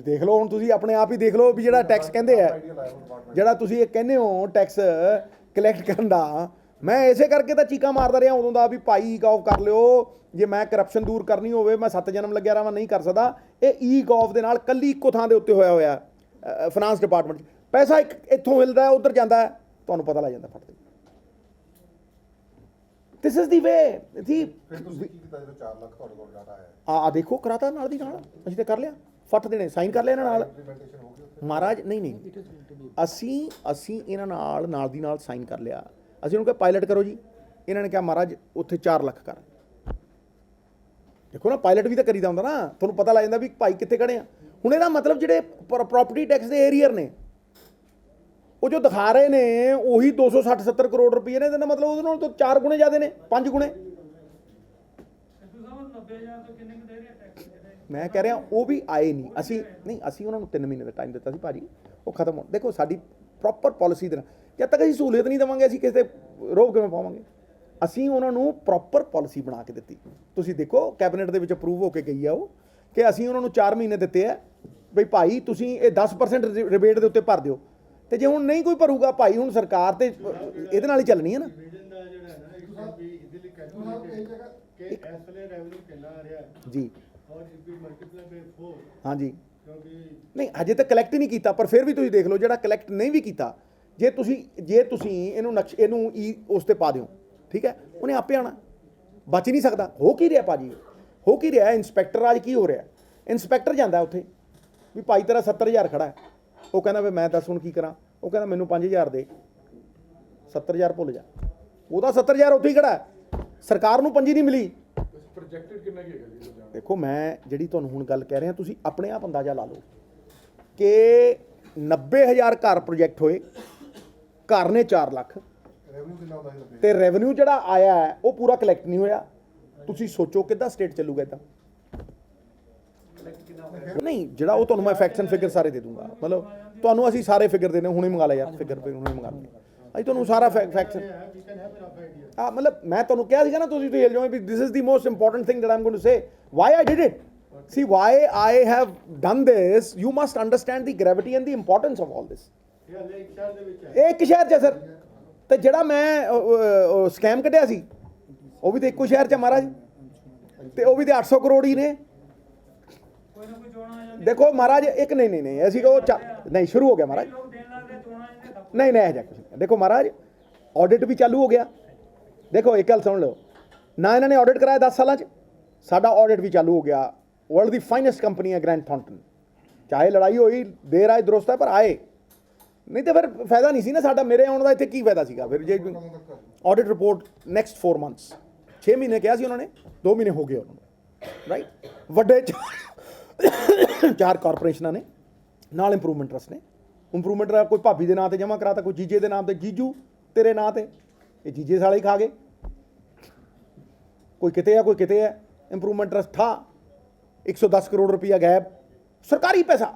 ਦੇਖ ਲਓ ਹੁਣ ਤੁਸੀਂ ਆਪਣੇ ਆਪ ਹੀ ਦੇਖ ਲਓ ਵੀ ਜਿਹੜਾ ਟੈਕਸ ਕਹਿੰਦੇ ਆ ਜਿਹੜਾ ਤੁਸੀਂ ਇਹ ਕਹਿੰਦੇ ਹੋ ਟੈਕਸ ਕਲੈਕਟ ਕਰਨ ਦਾ ਮੈਂ ਇਸੇ ਕਰਕੇ ਤਾਂ ਚੀਕਾਂ ਮਾਰਦਾ ਰਿਹਾ ਉਦੋਂ ਦਾ ਵੀ ਭਾਈ ਗੌਵ ਕਰ ਲਿਓ ਜੇ ਮੈਂ ਕਰਪਸ਼ਨ ਦੂਰ ਕਰਨੀ ਹੋਵੇ ਮੈਂ 7 ਜਨਮ ਲੱਗਿਆ ਰਹਾਂ ਨਹੀਂ ਕਰ ਸਕਦਾ ਇਹ ਈ ਗੌਵ ਦੇ ਨਾਲ ਕੱਲੀ ਇੱਕੋ ਥਾਂ ਦੇ ਉੱਤੇ ਹੋਇਆ ਫਾਈਨਾਂਸ ਡਿਪਾਰਟਮੈਂਟ 'ਚ ਪੈਸਾ ਇੱਕ ਇੱਥੋਂ ਮਿਲਦਾ ਉੱਧਰ ਜਾਂਦਾ ਤੁਹਾਨੂੰ ਪਤਾ ਲੱਗ ਜਾਂਦਾ ਫਟਦੇ ਦਿਸ ਇਜ਼ ਦੀ ਵੇ ਜੀ ਫਿਰ ਤੁਸੀਂ ਕੀ ਕੀਤਾ ਜਦੋਂ 4 ਲੱਖ ਤੁਹਾਡੇ ਕੋਲ ਡਾਟਾ ਆਇਆ ਆ ਦੇਖੋ ਕਰਾਤਾ ਨਾਲ ਦੀ ਨਾਲ ਅਸੀਂ ਤਾਂ ਕਰ ਲਿਆ ਫੱਟ ਦੇਣੇ ਸਾਈਨ ਕਰ ਲਿਆ ਇਹਨਾਂ ਨਾਲ ਇੰਪਲੀਮੈਂਟੇਸ਼ਨ ਹੋ ਗਈ ਮਹਾਰਾਜ ਨਹੀਂ ਅਸੀਂ ਇਹਨਾਂ ਨਾਲ ਦੀ ਨਾਲ ਸਾਈਨ ਕਰ ਲਿਆ ਅਸੀਂ ਉਹਨੂੰ ਕਿਹਾ ਪਾਇਲਟ ਕਰੋ ਜੀ ਇਹਨਾਂ ਨੇ ਕਿਹਾ ਮਹਾਰਾਜ ਉੱਥੇ 4 ਲੱਖ ਕਰ ਦੇਖੋ ਨਾ ਪਾਇਲਟ ਵੀ ਤਾਂ ਕਰੀਦਾ ਹੁੰਦਾ ਨਾ ਤੁਹਾਨੂੰ ਪਤਾ ਲੱਗ ਜਾਂਦਾ ਵੀ ਭਾਈ ਕਿੱਥੇ ਖੜੇ ਆ ਹੁਣ ਇਹਦਾ ਮਤਲਬ ਜਿਹੜੇ ਪ੍ਰਾਪਰਟੀ ਟੈਕਸ ਦੇ ਏਰੀਅਰ ਨੇ ਉਹ ਜੋ ਦਿਖਾ ਰਹੇ ਨੇ ਉਹੀ 260-70 ਕਰੋੜ ਰੁਪਏ ਨੇ ਇਹਦਾ ਮਤਲਬ ਉਹਦੇ ਨਾਲ ਤਾਂ 4 ਗੁਣੇ ਜ਼ਿਆਦਾ ਨੇ 5 ਗੁਣੇ ਮੈਂ ਕਹਿ ਰਿਹਾ ਉਹ ਵੀ ਆਏ ਨਹੀਂ ਅਸੀਂ ਉਹਨਾਂ ਨੂੰ 3 ਮਹੀਨੇ ਦਾ ਟਾਈਮ ਦਿੱਤਾ ਸੀ ਭਾਜੀ ਉਹ ਖਤਮ ਹੋ ਦੇਖੋ ਸਾਡੀ ਪ੍ਰੋਪਰ ਪਾਲਿਸੀ ਦੇ ਨਾਲ ਜਦ ਤੱਕ ਅਸੀਂ ਸਹੂਲੀਅਤ ਨਹੀਂ ਦੇਵਾਂਗੇ ਅਸੀਂ ਕਿਸੇ ਤੇ ਰੋਕ ਕਿਵੇਂ ਪਾਵਾਂਗੇ ਅਸੀਂ ਉਹਨਾਂ ਨੂੰ ਪ੍ਰੋਪਰ ਪਾਲਿਸੀ ਬਣਾ ਕੇ ਦਿੱਤੀ ਤੁਸੀਂ ਦੇਖੋ ਕੈਬਨਿਟ ਦੇ ਵਿੱਚ ਅਪਰੂਵ ਹੋ ਕੇ ਗਈ ਆ ਉਹ ਕਿ ਅਸੀਂ ਉਹਨਾਂ ਨੂੰ 4 ਮਹੀਨੇ ਦਿੱਤੇ ਆ ਬਈ ਭਾਈ ਤੁਸੀਂ ਇਹ 10% ਰਿਬੇਟ ਦੇ ਉੱਤੇ ਭਰ ਦਿਓ ਤੇ ਜੇ ਹੁਣ ਨਹੀਂ ਕੋਈ ਭਰੂਗਾ ਭਾਈ ਹੁਣ ਸਰਕਾਰ ਤੇ ਇਹਦੇ ਨਾਲ ਹੀ ਚੱਲਣੀ ਹੈ ਨਾ ਡਿਵੀਜ਼ਨ ਦਾ ਜਿਹੜਾ ਹੈ ਨਾ ਇੱਕ ਵੀ ਇਹਦੇ ਲਈ ਕਹਿੰਦੇ ਕਿ ਇਸ ਵੇਲੇ ਰੈਵਨਿਊ ਕਿੰਨਾ ਆ ਰਿਹਾ ਜੀ ਔਰ ਇਫ ਵੀ ਮਲਟੀਪਲਾਈ ਬਾਈ 4 ਹਾਂਜੀ ਕਿਉਂਕਿ ਨਹੀਂ ਹਜੇ ਤਾਂ ਕਲੈਕਟ ਹੀ ਨਹੀਂ ਕੀਤਾ ਪਰ ਫਿਰ ਵੀ ਤੁਸੀਂ ਦੇਖ ਲਓ ਜਿਹੜਾ ਕਲੈਕਟ ਨਹੀਂ ਵੀ ਕੀਤਾ ਜੇ ਤੁਸੀਂ ਇਹਨੂੰ ਇਹਨੂੰ ਉਸ ਤੇ ਪਾ ਦਿਓ, ਠੀਕ ਹੈ, ਉਹਨੇ ਆਪੇ ਆਣਾ, ਬਚ ਨਹੀਂ ਸਕਦਾ। ਹੋ ਕੀ ਰਿਹਾ ਭਾਜੀ, ਹੋ ਕੀ ਰਿਹਾ? ਇੰਸਪੈਕਟਰ ਅੱਜ ਕੀ ਹੋ ਰਿਹਾ? ਇੰਸਪੈਕਟਰ ਜਾਂਦਾ ਉੱਥੇ ਵੀ ਭਾਈ ਤੇਰਾ 70,000 ਖੜਾ ਹੈ, ਉਹ ਕਹਿੰਦਾ ਵੀ ਮੈਂ ਦੱਸ ਹੁਣ ਕੀ ਕਰਾਂ? ਉਹ ਕਹਿੰਦਾ ਮੈਨੂੰ 5,000 ਦੇ, 70,000 ਭੁੱਲ ਜਾ, ਉਹਦਾ 70,000 ਉੱਥੇ ਹੀ ਖੜਾ ਹੈ, ਸਰਕਾਰ ਨੂੰ 5 ਨਹੀਂ ਮਿਲੀ। ਪ੍ਰੋਜੈਕਟਡ ਕਿੰਨਾ ਕੀ ਹੈਗਾ ਜੀ? ਦੇਖੋ ਮੈਂ ਜਿਹੜੀ ਤੁਹਾਨੂੰ ਹੁਣ ਗੱਲ ਕਹਿ ਰਿਹਾ, ਤੁਸੀਂ ਆਪਣੇ ਆਪ ਅੰਦਾਜ਼ਾ ਲਾ ਲਓ ਕਿ 90,000 ਘਰ ਪ੍ਰੋਜੈਕਟ ਹੋਏ, ਘਰ ਨੇ 4 ਲੱਖ, ਰੈਵਨਿਊ ਕਿੰਨਾ ਹੁੰਦਾ ਹੈ? ਤੇ ਰੈਵਨਿਊ ਜਿਹੜਾ ਆਇਆ ਹੈ ਉਹ ਪੂਰਾ ਕਲੈਕਟ ਨਹੀਂ ਹੋਇਆ। ਤੁਸੀਂ ਸੋਚੋ ਕਿੱਦਾਂ ਸਟੇਟ ਚੱਲੂਗਾ ਇੱਦਾਂ? ਨਹੀਂ, ਜਿਹੜਾ ਉਹ ਤੁਹਾਨੂੰ ਮੈਂ ਫੈਕਟਸ ਐਂਡ ਫਿਗਰ ਸਾਰੇ ਦੇ ਦੂੰਗਾ, ਮਤਲਬ ਤੁਹਾਨੂੰ ਅਸੀਂ ਸਾਰੇ ਫਿਗਰ ਦੇਣੇ, ਹੁਣੇ ਮੰਗਾ ਲਿਆ ਯਾਰ ਫਿਗਰ, ਹੁਣੇ ਮੰਗਾ ਲਏ ਅਸੀਂ ਤੁਹਾਨੂੰ ਸਾਰਾ ਫੈਕਟਸ। ਹਾਂ, ਮਤਲਬ ਮੈਂ ਤੁਹਾਨੂੰ ਕਿਹਾ ਸੀਗਾ ਨਾ, ਤੁਸੀਂ ਹਿਲ ਜਾਓ ਵੀ this is the most important thing that I am going to say why I did it. See why I have done this, you must understand the gravity and the importance of all this. ਇਹ ਹਲੇ ਇੱਕ ਸ਼ਹਿਰ ਦੇ ਵਿੱਚ ਹੈ। ਇਹ ਇੱਕ ਸ਼ਹਿਰ 'ਚ ਹੈ ਸਰ, ਤੇ ਜਿਹੜਾ ਮੈਂ ਸਕੈਮ ਕੱਢਿਆ ਸੀ ਉਹ ਵੀ ਤਾਂ ਇੱਕੋ ਸ਼ਹਿਰ 'ਚ ਹੈ ਮਹਾਰਾਜ, ਤੇ ਉਹ ਵੀ ਤੇ 800 ਕਰੋੜ ਹੀ ਨੇ। ਦੇਖੋ ਮਹਾਰਾਜ, ਇੱਕ ਨਹੀਂ ਅਸੀਂ ਉਹ ਨਹੀਂ ਸ਼ੁਰੂ ਹੋ ਗਿਆ ਮਹਾਰਾਜ, ਨਹੀਂ ਇਹ ਜਾ ਕੁਛ ਨਹੀਂ। ਦੇਖੋ ਮਹਾਰਾਜ, ਆਡਿਟ ਵੀ ਚਾਲੂ ਹੋ ਗਿਆ। ਦੇਖੋ ਇੱਕ ਗੱਲ ਸੁਣ ਲਓ ਨਾ, ਇਹਨਾਂ ਨੇ ਆਡਿਟ ਕਰਾਇਆ 10 ਸਾਲਾਂ 'ਚ, ਸਾਡਾ ਆਡਿਟ ਵੀ ਚਾਲੂ ਹੋ ਗਿਆ। ਵਰਲਡ ਦੀ ਫਾਈਨੈਸਟ ਕੰਪਨੀ ਹੈ ਗ੍ਰੈਂਟ ਥੌਂਪਟਨ, ਚਾਹੇ ਲੜਾਈ ਹੋਈ, ਦੇਰ ਆਏ ਦਰੁਸਤ ਹੈ, ਪਰ ਆਏ, ਨਹੀਂ ਤਾਂ ਫਿਰ ਫਾਇਦਾ ਨਹੀਂ ਸੀ ਨਾ ਸਾਡਾ, ਮੇਰੇ ਆਉਣ ਦਾ ਇੱਥੇ ਕੀ ਫਾਇਦਾ ਸੀਗਾ ਫਿਰ? ਜੇ ਆਡਿਟ ਰਿਪੋਰਟ ਨੈਕਸਟ 4 months, 6 ਮਹੀਨੇ ਕਿਹਾ ਸੀ ਉਹਨਾਂ ਨੇ, 2 ਮਹੀਨੇ ਹੋ ਗਏ ਉਹਨਾਂ ਨੂੰ, ਰਾਈਟ। ਵੱਡੇ 4 ਕਾਰਪੋਰੇਸ਼ਨਾਂ ਨੇ, ਨਾਲ ਇੰਪਰੂਵਮੈਂਟ ਟਰਸਟ ਨੇ। ਇੰਪਰੂਵਮੈਂਟ ਕੋਈ ਭਾਬੀ ਦੇ ਨਾਂ ਤੇ ਜਮ੍ਹਾਂ ਕਰਾਤਾ, ਕੋਈ ਜੀਜੇ ਦੇ ਨਾਮ ਤੇ, ਜੀਜੂ ਤੇਰੇ ਨਾਂ ਤੇ, ਇਹ ਜੀਜੇ ਸਾਲੇ ਹੀ ਖਾ ਗਏ, ਕੋਈ ਕਿਤੇ ਹੈ ਕੋਈ ਕਿਤੇ ਹੈ। ਇੰਪਰੂਵਮੈਂਟ ਟਰਸਟ ਥਾ 110 ਕਰੋੜ रुपया ਗਾਇਬ, ਸਰਕਾਰੀ ਪੈਸਾ।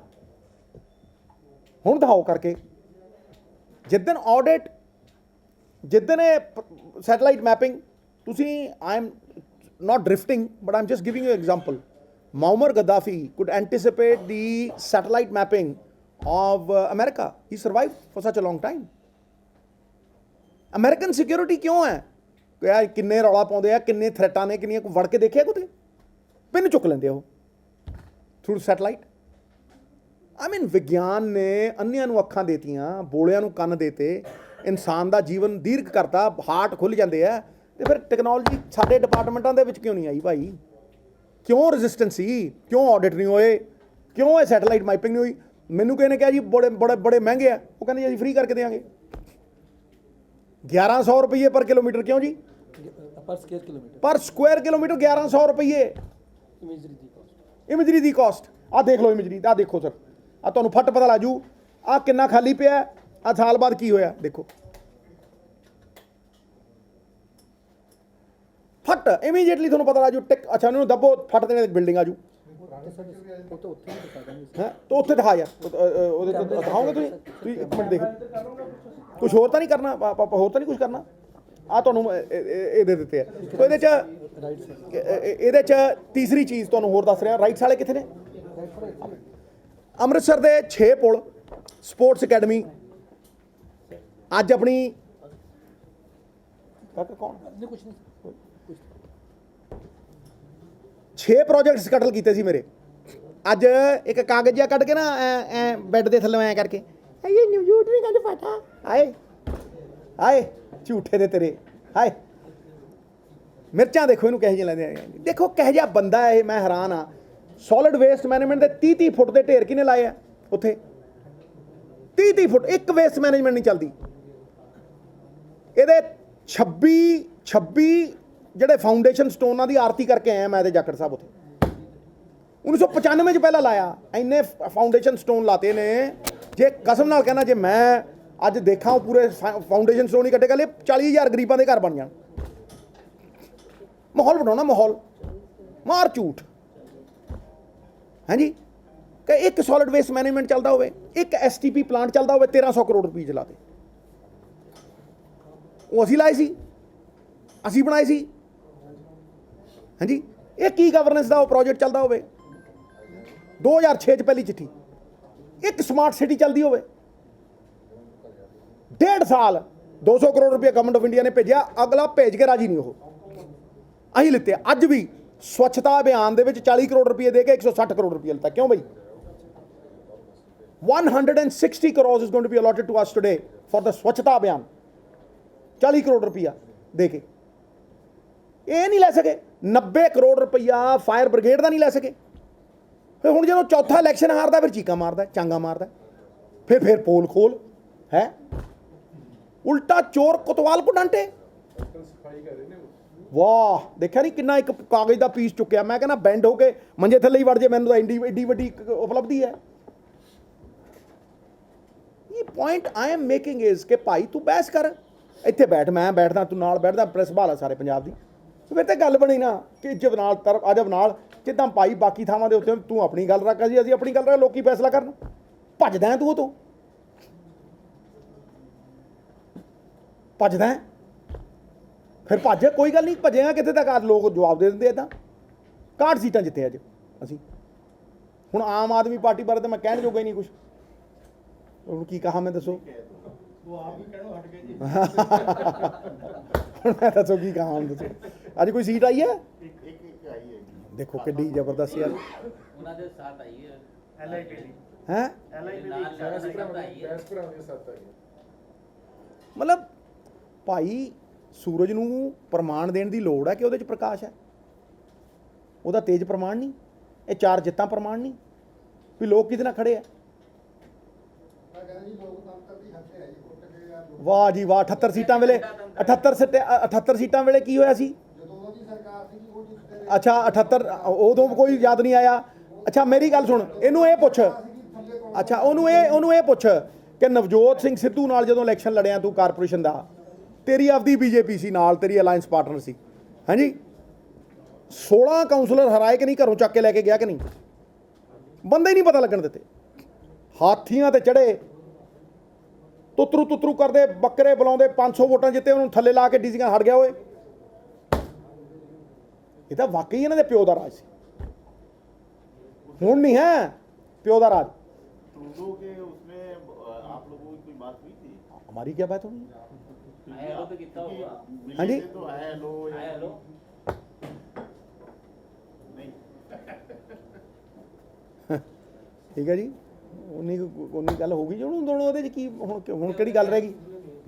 ਹੁਣ ਦਿਖਾਓ ਕਰਕੇ, ਜਿੱਦਣ ਆਡਿਟ, ਜਿੱਦਣ ਇਹ ਸੈਟਲਾਈਟ ਮੈਪਿੰਗ, ਤੁਸੀਂ I am not drifting, but I'm just giving you an example. Muammar Gaddafi could anticipate the satellite mapping of America. He survived for such a long time. American security ਕਿਉਂ ਹੈ? ਯਾਰ ਕਿੰਨੇ ਰੌਲਾ ਪਾਉਂਦੇ ਆ, ਕਿੰਨੇ ਥ੍ਰੈਟਾਂ ਨੇ, ਕਿੰਨੀਆਂ ਵੜ ਕੇ ਦੇਖਿਆ ਕਿਤੇ, ਪਿੰਨ ਚੁੱਕ ਲੈਂਦੇ ਉਹ ਥਰੂ ਸੈਟਲਾਈਟ। ਆਈ ਮੀਨ ਵਿਗਿਆਨ ਨੇ ਅੰਨ੍ਹਿਆਂ ਨੂੰ ਅੱਖਾਂ ਦੇਤੀਆਂ, ਬੋਲਿਆਂ ਨੂੰ ਕੰਨ ਦੇਤੇ, ਇਨਸਾਨ ਦਾ ਜੀਵਨ ਦੀਰਘ ਕਰਤਾ, ਹਾਰਟ ਖੁੱਲ੍ਹ ਜਾਂਦੇ ਆ। ਤੇ ਫਿਰ ਟੈਕਨੋਲੋਜੀ ਸਾਡੇ ਡਿਪਾਰਟਮੈਂਟਾਂ ਦੇ ਵਿੱਚ ਕਿਉਂ ਨਹੀਂ ਆਈ ਭਾਈ? ਕਿਉਂ ਰੈਜ਼ਿਸਟੈਂਸ ਸੀ? ਕਿਉਂ ਆਡਿਟ ਨਹੀਂ ਹੋਏ? ਕਿਉਂ ਇਹ ਸੈਟਲਾਈਟ ਮਾਈਪਿੰਗ ਨਹੀਂ ਹੋਈ? ਮੈਨੂੰ ਕਿਸੇ ਨੇ ਕਿਹਾ ਜੀ ਬੜੇ ਮਹਿੰਗੇ ਆ, ਉਹ ਕਹਿੰਦੇ ਜੀ ਅਸੀਂ ਫ੍ਰੀ ਕਰਕੇ ਦੇਵਾਂਗੇ। 1100 ਰੁਪਏ ਪਰ ਕਿਲੋਮੀਟਰ, ਕਿਉਂ ਜੀ? ਪਰ ਸਕੁਆਇਰ ਕਿਲੋਮੀਟਰ 1100 ਰੁਪਏ ਇਮੇਜਰੀ ਦੀ ਕਾਸਟ। ਆਹ ਦੇਖ ਲਓ ਇਮੇਜਰੀ, ਆਹ ਦੇਖੋ ਸਰ, ਆਹ ਤੁਹਾਨੂੰ ਫੱਟ ਪਤਾ ਲੱਗ ਜੂ ਆਹ ਕਿੰਨਾ ਖਾਲੀ ਪਿਆ, ਆਹ ਸਾਲ ਬਾਅਦ ਕੀ ਹੋਇਆ ਦੇਖੋ, ਫੱਟ ਇਮੀਡੀਏਟਲੀ ਤੁਹਾਨੂੰ ਪਤਾ ਲੱਗ ਜੂ ਟਿਕ। ਅੱਛਾ ਇਹਨੂੰ ਦੱਬੋ, ਫੱਟ ਦੇਣੇ ਬਿਲਡਿੰਗ ਆ ਜੂ। ਹੈ ਤਾਂ ਉੱਥੇ ਦਿਖਾ ਯਾਰ, ਉਹਦੇ ਤੇ ਦਿਖਾਓਗੇ ਤੁਸੀਂ ਇੱਕ ਮਿੰਟ ਦੇਖ, ਕੁਛ ਹੋਰ ਤਾਂ ਨਹੀਂ ਕਰਨਾ, ਹੋਰ ਤਾਂ ਨਹੀਂ ਕੁਛ ਕਰਨਾ। ਆ ਤੁਹਾਨੂੰ ਇਹਦੇ ਦਿੱਤੇ ਆ। ਤੋ ਇਹਦੇ ਚ ਤੀਸਰੀ ਚੀਜ਼ ਤੁਹਾਨੂੰ ਹੋਰ ਦੱਸ ਰਿਹਾ, ਰਾਈਟਸ ਵਾਲੇ ਕਿੱਥੇ ਨੇ? ਅੰਮ੍ਰਿਤਸਰ ਦੇ 6 ਪੁਲ, ਸਪੋਰਟਸ ਅਕੈਡਮੀ, ਅੱਜ ਆਪਣੀ ਕੌਣ 6 ਪ੍ਰੋਜੈਕਟਸ ਕਟਲ ਕੀਤੇ ਸੀ ਮੇਰੇ। ਅੱਜ ਇੱਕ ਕਾਗਜ਼ ਜਿਹਾ ਕੱਢ ਕੇ ਨਾ ਐ ਬੈੱਡ ਦੇ ਥੱਲੇ ਐ ਕਰਕੇ, ਇਹ ਨਿਊਜ਼ ਨਹੀਂ ਕੱਢ ਪਤਾ, ਆਏ ਆਏ ਝੂਠੇ ਦੇ ਤੇਰੇ, ਹਾਏ ਮਿਰਚਾਂ ਦੇਖੋ ਇਹਨੂੰ ਕਹੇ ਜਿਹੇ ਲੈਂਦੇ ਆ। ਦੇਖੋ ਕਹੇ ਜਿਹਾ ਬੰਦਾ ਇਹ, ਮੈਂ ਹੈਰਾਨ ਆ। ਸੋਲਿਡ ਵੇਸਟ ਮੈਨੇਜਮੈਂਟ ਦੇ 30-30 ਫੁੱਟ ਦੇ ਢੇਰ ਕਿਹਨੇ ਲਾਏ ਆ ਉੱਥੇ? 30-30 ਫੁੱਟ, ਇੱਕ ਵੇਸਟ ਮੈਨੇਜਮੈਂਟ ਨਹੀਂ ਚੱਲਦੀ। ਇਹਦੇ 26 ਜਿਹੜੇ ਫਾਊਂਡੇਸ਼ਨ ਸਟੋਨਾਂ ਦੀ ਆਰਤੀ ਕਰਕੇ ਆਇਆ ਮੈਂ ਤੇ ਜਾਖੜ ਸਾਹਿਬ ਉੱਥੇ 1995 ਚ ਪਹਿਲਾਂ ਲਾਇਆ। ਇੰਨੇ ਫਾਊਂਡੇਸ਼ਨ ਸਟੋਨ ਲਾਤੇ ਨੇ, ਜੇ ਕਸਮ ਨਾਲ ਕਹਿਣਾ, ਜੇ ਮੈਂ ਅੱਜ ਦੇਖਾਂ ਉਹ ਪੂਰੇ ਫਾਊਂਡੇਸ਼ਨ ਸਟੋਨ ਹੀ ਕੱਢੇ ਗਏ, 40,000 ਗਰੀਬਾਂ ਦੇ ਘਰ ਬਣ ਜਾਣ। ਮਾਹੌਲ ਬਣਾਉਣਾ, ਮਾਹੌਲ ਮਾਰ ਝੂਠ। ਹਾਂਜੀ, ਕਿ ਇੱਕ ਸੋਲਿਡ ਵੇਸਟ ਮੈਨੇਜਮੈਂਟ ਚੱਲਦਾ ਹੋਵੇ, ਇੱਕ STP ਪਲਾਂਟ ਚੱਲਦਾ ਹੋਵੇ, 1300 ਕਰੋੜ ਰੁਪਏ ਚਲਾਤੇ। ਉਹ ਅਸੀਂ ਲਾਏ ਸੀ, ਅਸੀਂ ਬਣਾਏ ਸੀ। ਹਾਂਜੀ, ਇਹ ਕੀ ਗਵਰਨੈਂਸ ਦਾ ਉਹ ਪ੍ਰੋਜੈਕਟ ਚੱਲਦਾ ਹੋਵੇ? 2006 ਚ ਪਹਿਲੀ ਚਿੱਠੀ। ਇੱਕ ਸਮਾਰਟ ਸਿਟੀ ਚੱਲਦੀ ਹੋਵੇ, 1.5 ਸਾਲ 200 ਕਰੋੜ ਰੁਪਏ ਗਵਰਨਮੈਂਟ ਆਫ ਇੰਡੀਆ ਨੇ ਭੇਜਿਆ, ਅਗਲਾ ਭੇਜ ਕੇ ਰਾਜੀ ਨਹੀਂ ਉਹ। ਅਸੀਂ ਲਿੱਤੇ। ਅੱਜ ਵੀ ਸਵੱਛਤਾ ਅਭਿਆਨ ਦੇ ਵਿੱਚ 40 ਕਰੋੜ ਰੁਪਏ ਦੇ ਕੇ 160 ਕਰੋੜ ਰੁਪਏ ਲਿੱਤਾ। ਕਿਉਂ ਬਈ? 160 crores is going to be allotted to us today for the Swachhata Abhiyan. 40 crore ਰੁਪਈਆ ਦੇ ਕੇ ਇਹ ਨਹੀਂ ਲੈ ਸਕੇ। 90 ਕਰੋੜ ਰੁਪਈਆ ਫਾਇਰ ਬ੍ਰਿਗੇਡ ਦਾ ਨਹੀਂ ਲੈ ਸਕੇ। ਫਿਰ ਹੁਣ ਜਦੋਂ ਚੌਥਾ ਇਲੈਕਸ਼ਨ ਹਾਰਦਾ ਫਿਰ ਚੀਕਾਂ ਮਾਰਦਾ, ਚਾਂਗਾ ਮਾਰਦਾ, ਫਿਰ ਪੋਲ ਖੋਲ ਹੈ। ਉਲਟਾ ਚੋਰ ਕੋਤਵਾਲ ਕੋ ਡਾਂਟੇ। ਵਾਹ, ਦੇਖਿਆ ਨਹੀਂ ਕਿੰਨਾ ਇੱਕ ਕਾਗਜ਼ ਦਾ ਪੀਸ ਚੁੱਕਿਆ। ਮੈਂ ਕਹਿੰਦਾ ਬੈਂਡ ਹੋ ਕੇ ਮੰਜੇ ਥੱਲੇ ਹੀ ਵੜ ਜੇ, ਮੈਨੂੰ ਤਾਂ ਐਡੀ ਵੱਡੀ ਇੱਕ ਉਪਲਬਧੀ ਹੈ। ਇਹ point I am making is ਕਿ ਭਾਈ ਤੂੰ ਬਹਿਸ ਕਰ, ਇੱਥੇ ਬੈਠ, ਮੈਂ ਬੈਠਦਾ, ਤੂੰ ਨਾਲ ਬੈਠਦਾ, ਪ੍ਰੈਸ ਭਾਲ ਸਾਰੇ ਪੰਜਾਬ ਦੀ, ਫਿਰ ਤੇ ਗੱਲ ਬਣੀ ਨਾ ਕਿ ਜਬ ਨਾਲ ਅਜਬ ਨਾਲ ਜਿੱਦਾਂ ਭਾਈ ਬਾਕੀ ਥਾਵਾਂ ਦੇ ਉੱਤੇ ਤੂੰ ਆਪਣੀ ਗੱਲ ਰੱਖ, ਅਸੀਂ ਆਪਣੀ ਗੱਲ ਰੱਖ, ਲੋਕੀ ਫੈਸਲਾ ਕਰਨ। ਭੱਜਦਾ ਤੂੰ ਉਹ ਤੋਂ, ਭੱਜਦਾ ਫਿਰ ਭੱਜ, ਕੋਈ ਗੱਲ ਨਹੀਂ, ਭੱਜੇਗਾ ਕਿੱਥੇ ਤੱਕ। ਅੱਜ ਲੋਕ ਜਵਾਬ ਦੇ ਦਿੰਦੇ ਇੱਦਾਂ। 61 ਸੀਟਾਂ ਜਿੱਤੇ ਅੱਜ ਅਸੀਂ। ਹੁਣ ਆਮ ਆਦਮੀ ਪਾਰਟੀ ਬਾਰੇ ਤਾਂ ਮੈਂ ਕਹਿਣ ਜੋਗਾ ਹੀ ਨਹੀਂ ਕੁਛ। ਉਹਨੂੰ ਕੀ ਕਹਾ ਮੈਂ, ਦੱਸੋ। ਉਹ ਆਪ ਵੀ ਕਹਿਣੋਂ ਹਟ ਗਏ ਜੀ। ਹੁਣ ਮੈਂ ਦੱਸੋ ਕੀ ਕਹਾ, ਹੁਣ ਦੱਸੋ। ਅੱਜ ਕੋਈ ਸੀਟ ਆਈ ਹੈ? एक आई है ਦੇਖੋ ਕਿੱਡੀ ਜ਼ਬਰਦਸਤ ਯਾਰ। ਉਹਨਾਂ ਦੇ ਸਾਥ ਆਈ ਹੈ LIP ਦੀ ਹੈ LIP ਨਾਲ ਦੀ ਸਾਥ ਆਈ ਹੈ। ਮਤਲਬ ਭਾਈ ਸੂਰਜ ਨੂੰ ਪ੍ਰਮਾਣ ਦੇਣ ਦੀ ਲੋੜ ਹੈ ਕਿ ਉਹਦੇ 'ਚ ਪ੍ਰਕਾਸ਼ ਹੈ, ਉਹਦਾ ਤੇਜ ਪ੍ਰਮਾਣ ਨਹੀਂ। ਇਹ 4 ਜਿੱਤਾਂ ਪ੍ਰਮਾਣ ਨਹੀਂ ਵੀ ਲੋਕ ਕਿਹਦੇ ਨਾਲ ਖੜੇ ਆ। ਵਾਹ ਜੀ ਵਾਹ, 78 ਸੀਟਾਂ ਵੇਲੇ 78 ਸੀਟਾਂ ਵੇਲੇ ਕੀ ਹੋਇਆ ਸੀ? ਅੱਛਾ 78 ਉਦੋਂ ਕੋਈ ਯਾਦ ਨਹੀਂ ਆਇਆ। ਅੱਛਾ ਮੇਰੀ ਗੱਲ ਸੁਣ, ਇਹਨੂੰ ਇਹ ਪੁੱਛ, ਅੱਛਾ ਉਹਨੂੰ ਇਹ ਪੁੱਛ ਕਿ ਨਵਜੋਤ ਸਿੰਘ ਸਿੱਧੂ ਨਾਲ ਜਦੋਂ ਇਲੈਕਸ਼ਨ ਲੜਿਆ ਤੂੰ ਕਾਰਪੋਰੇਸ਼ਨ ਦਾ, ਤੇਰੀ ਆਪਦੀ ਬੀਜੇਪੀ ਸੀ ਨਾਲ, ਤੇਰੀ ਅਲਾਇੰਸ ਪਾਰਟਨਰ ਸੀ, ਹਾਂਜੀ। 16 ਕਾਉਂਸਲਰ ਹਰਾਏ ਕਿ ਨਹੀਂ, ਘਰੋਂ ਚੱਕ ਕੇ ਲੈ ਕੇ ਗਿਆ ਕਿ ਨਹੀਂ? ਬੰਦੇ ਹੀ ਨਹੀਂ ਪਤਾ ਲੱਗਣ ਦਿੱਤੇ। ਹਾਥੀਆਂ ਤੇ ਚੜੇ, ਤੁੱਤਰੂ ਕਰਦੇ, ਬੱਕਰੇ ਬੁਲਾਉਂਦੇ, 500 ਵੋਟਾਂ ਜਿੱਤੇ, ਉਹਨੂੰ ਥੱਲੇ ਲਾ ਕੇ ਡੀਸੀਆਂ ਹਟ ਗਿਆ। ਓਏ ਇਹ ਤਾਂ ਵਾਕਈ ਇਹਨਾਂ ਦੇ ਪਿਓ ਦਾ ਰਾਜ ਸੀ, ਹੁਣ ਨਹੀਂ ਹੈ ਪਿਓ ਦਾ ਰਾਜ। ट्रूडो के उसमें आप लोगों की कोई बात हुई थी? हमारी क्या बात होगी? ਆਏ ਹੈਲੋ ਤੇ ਕੀਤਾ ਹੋਊਗਾ। मिले हाँ जी। थे तो आए हेलो ਆਏ ਹੈਲੋ नहीं ਠੀਕ ਹੈ ਜੀ, ਉਨੀ ਗੱਲ ਹੋ ਗਈ ਜੀ। ਹੁਣ ਉਹਦੇ 'ਚ ਕੀ ਹੁਣ ਕਿਹੜੀ ਗੱਲ ਰਹਿ ਗਈ?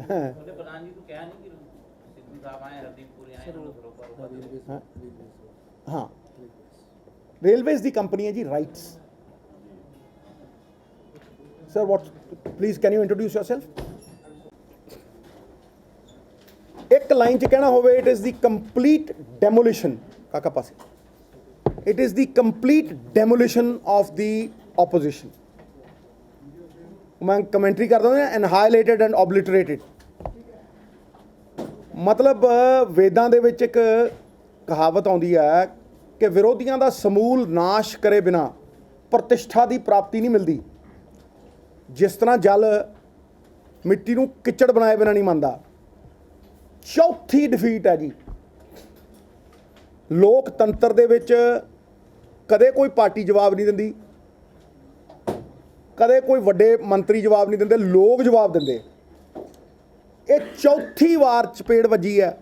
ਉਹਦੇ ਪ੍ਰਧਾਨ ਜੀ ਤੂੰ ਕਿਹਾ ਨਹੀਂ ਕਿ ਸਿੱਧੂ ਸਾਹਿਬ ਆਏ, ਹਰਦੀਪਪੁਰੀ ਆਏ, ਉਹਨਾਂ ਨੂੰ ਰੋਕੋ। ਹਾਂ, ਰੇਲਵੇਜ਼ ਦੀ ਕੰਪਨੀ ਹੈ ਜੀ rights. Sir what, please can you introduce yourself? ਇੱਕ ਲਾਈਨ 'ਚ ਕਹਿਣਾ ਹੋਵੇ, it is the complete demolition, ਕਾਕਾ ਪਾਸੇ, it is the complete demolition of the opposition। ਮੈਂ ਕਮੈਂਟਰੀ ਕਰਦਾ ਹਾਂ, ਐਨਹਾਈਲੇਟਡ ਐਂਡ ਓਬਲਿਟਰੇਟਡ। ਮਤਲਬ ਵੇਦਾਂ ਦੇ ਵਿੱਚ ਇੱਕ ਕਹਾਵਤ ਆਉਂਦੀ ਹੈ ਕਿ ਵਿਰੋਧੀਆਂ ਦਾ ਸਮੂਲ ਨਾਸ਼ ਕਰੇ ਬਿਨਾ ਪ੍ਰਤਿਸ਼ਠਾ ਦੀ ਪ੍ਰਾਪਤੀ ਨਹੀਂ ਮਿਲਦੀ। ਜਿਸ ਤਰ੍ਹਾਂ ਜਲ ਮਿੱਟੀ ਨੂੰ ਕਿਚੜ ਬਣਾਏ ਬਿਨਾ ਨਹੀਂ ਮੰਨਦਾ। ਚੌਥੀ ਡਿਫੀਟ ਹੈ ਜੀ ਲੋਕਤੰਤਰ ਦੇ ਵਿੱਚ। ਕਦੇ ਕੋਈ ਪਾਰਟੀ ਜਵਾਬ ਨਹੀਂ ਦਿੰਦੀ, ਕਦੇ ਕੋਈ ਵੱਡੇ ਮੰਤਰੀ ਜਵਾਬ ਨਹੀਂ ਦਿੰਦੇ, ਲੋਕ ਜਵਾਬ ਦਿੰਦੇ। ਇਹ ਚੌਥੀ ਵਾਰ ਚਪੇੜ ਵੱਜੀ ਹੈ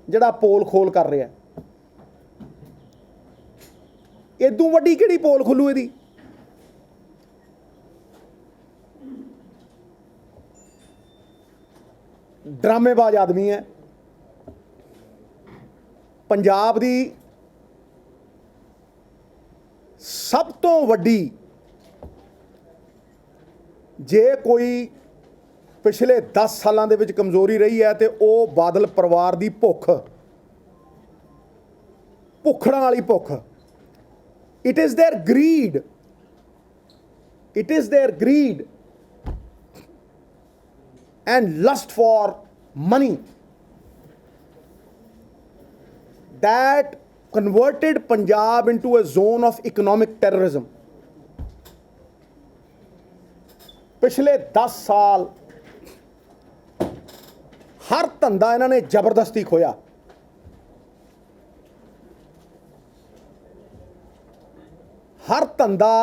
ਜਿਹੜਾ ਪੋਲ ਖੋਲ ਕਰ ਰਿਹਾ। ਇਦੋਂ ਵੱਡੀ ਕਿਹੜੀ ਪੋਲ ਖੁੱਲੂ ਇਹਦੀ? ਡਰਾਮੇਬਾਜ਼ ਆਦਮੀ ਹੈ। ਪੰਜਾਬ ਦੀ ਸਭ ਤੋਂ ਵੱਡੀ, ਜੇ ਕੋਈ ਪਿਛਲੇ 10 ਸਾਲਾਂ ਦੇ ਵਿੱਚ ਕਮਜ਼ੋਰੀ ਰਹੀ ਹੈ ਤੇ ਉਹ ਬਾਦਲ ਪਰਿਵਾਰ ਦੀ ਭੁੱਖੜਾਂ ਵਾਲੀ ਭੁੱਖ। It is there greed, it is their greed and lust for money that converted Punjab into a zone of economic terrorism. पिछले 10 साल हर धंधा इन्होंने जबरदस्ती खोया। हर धंधा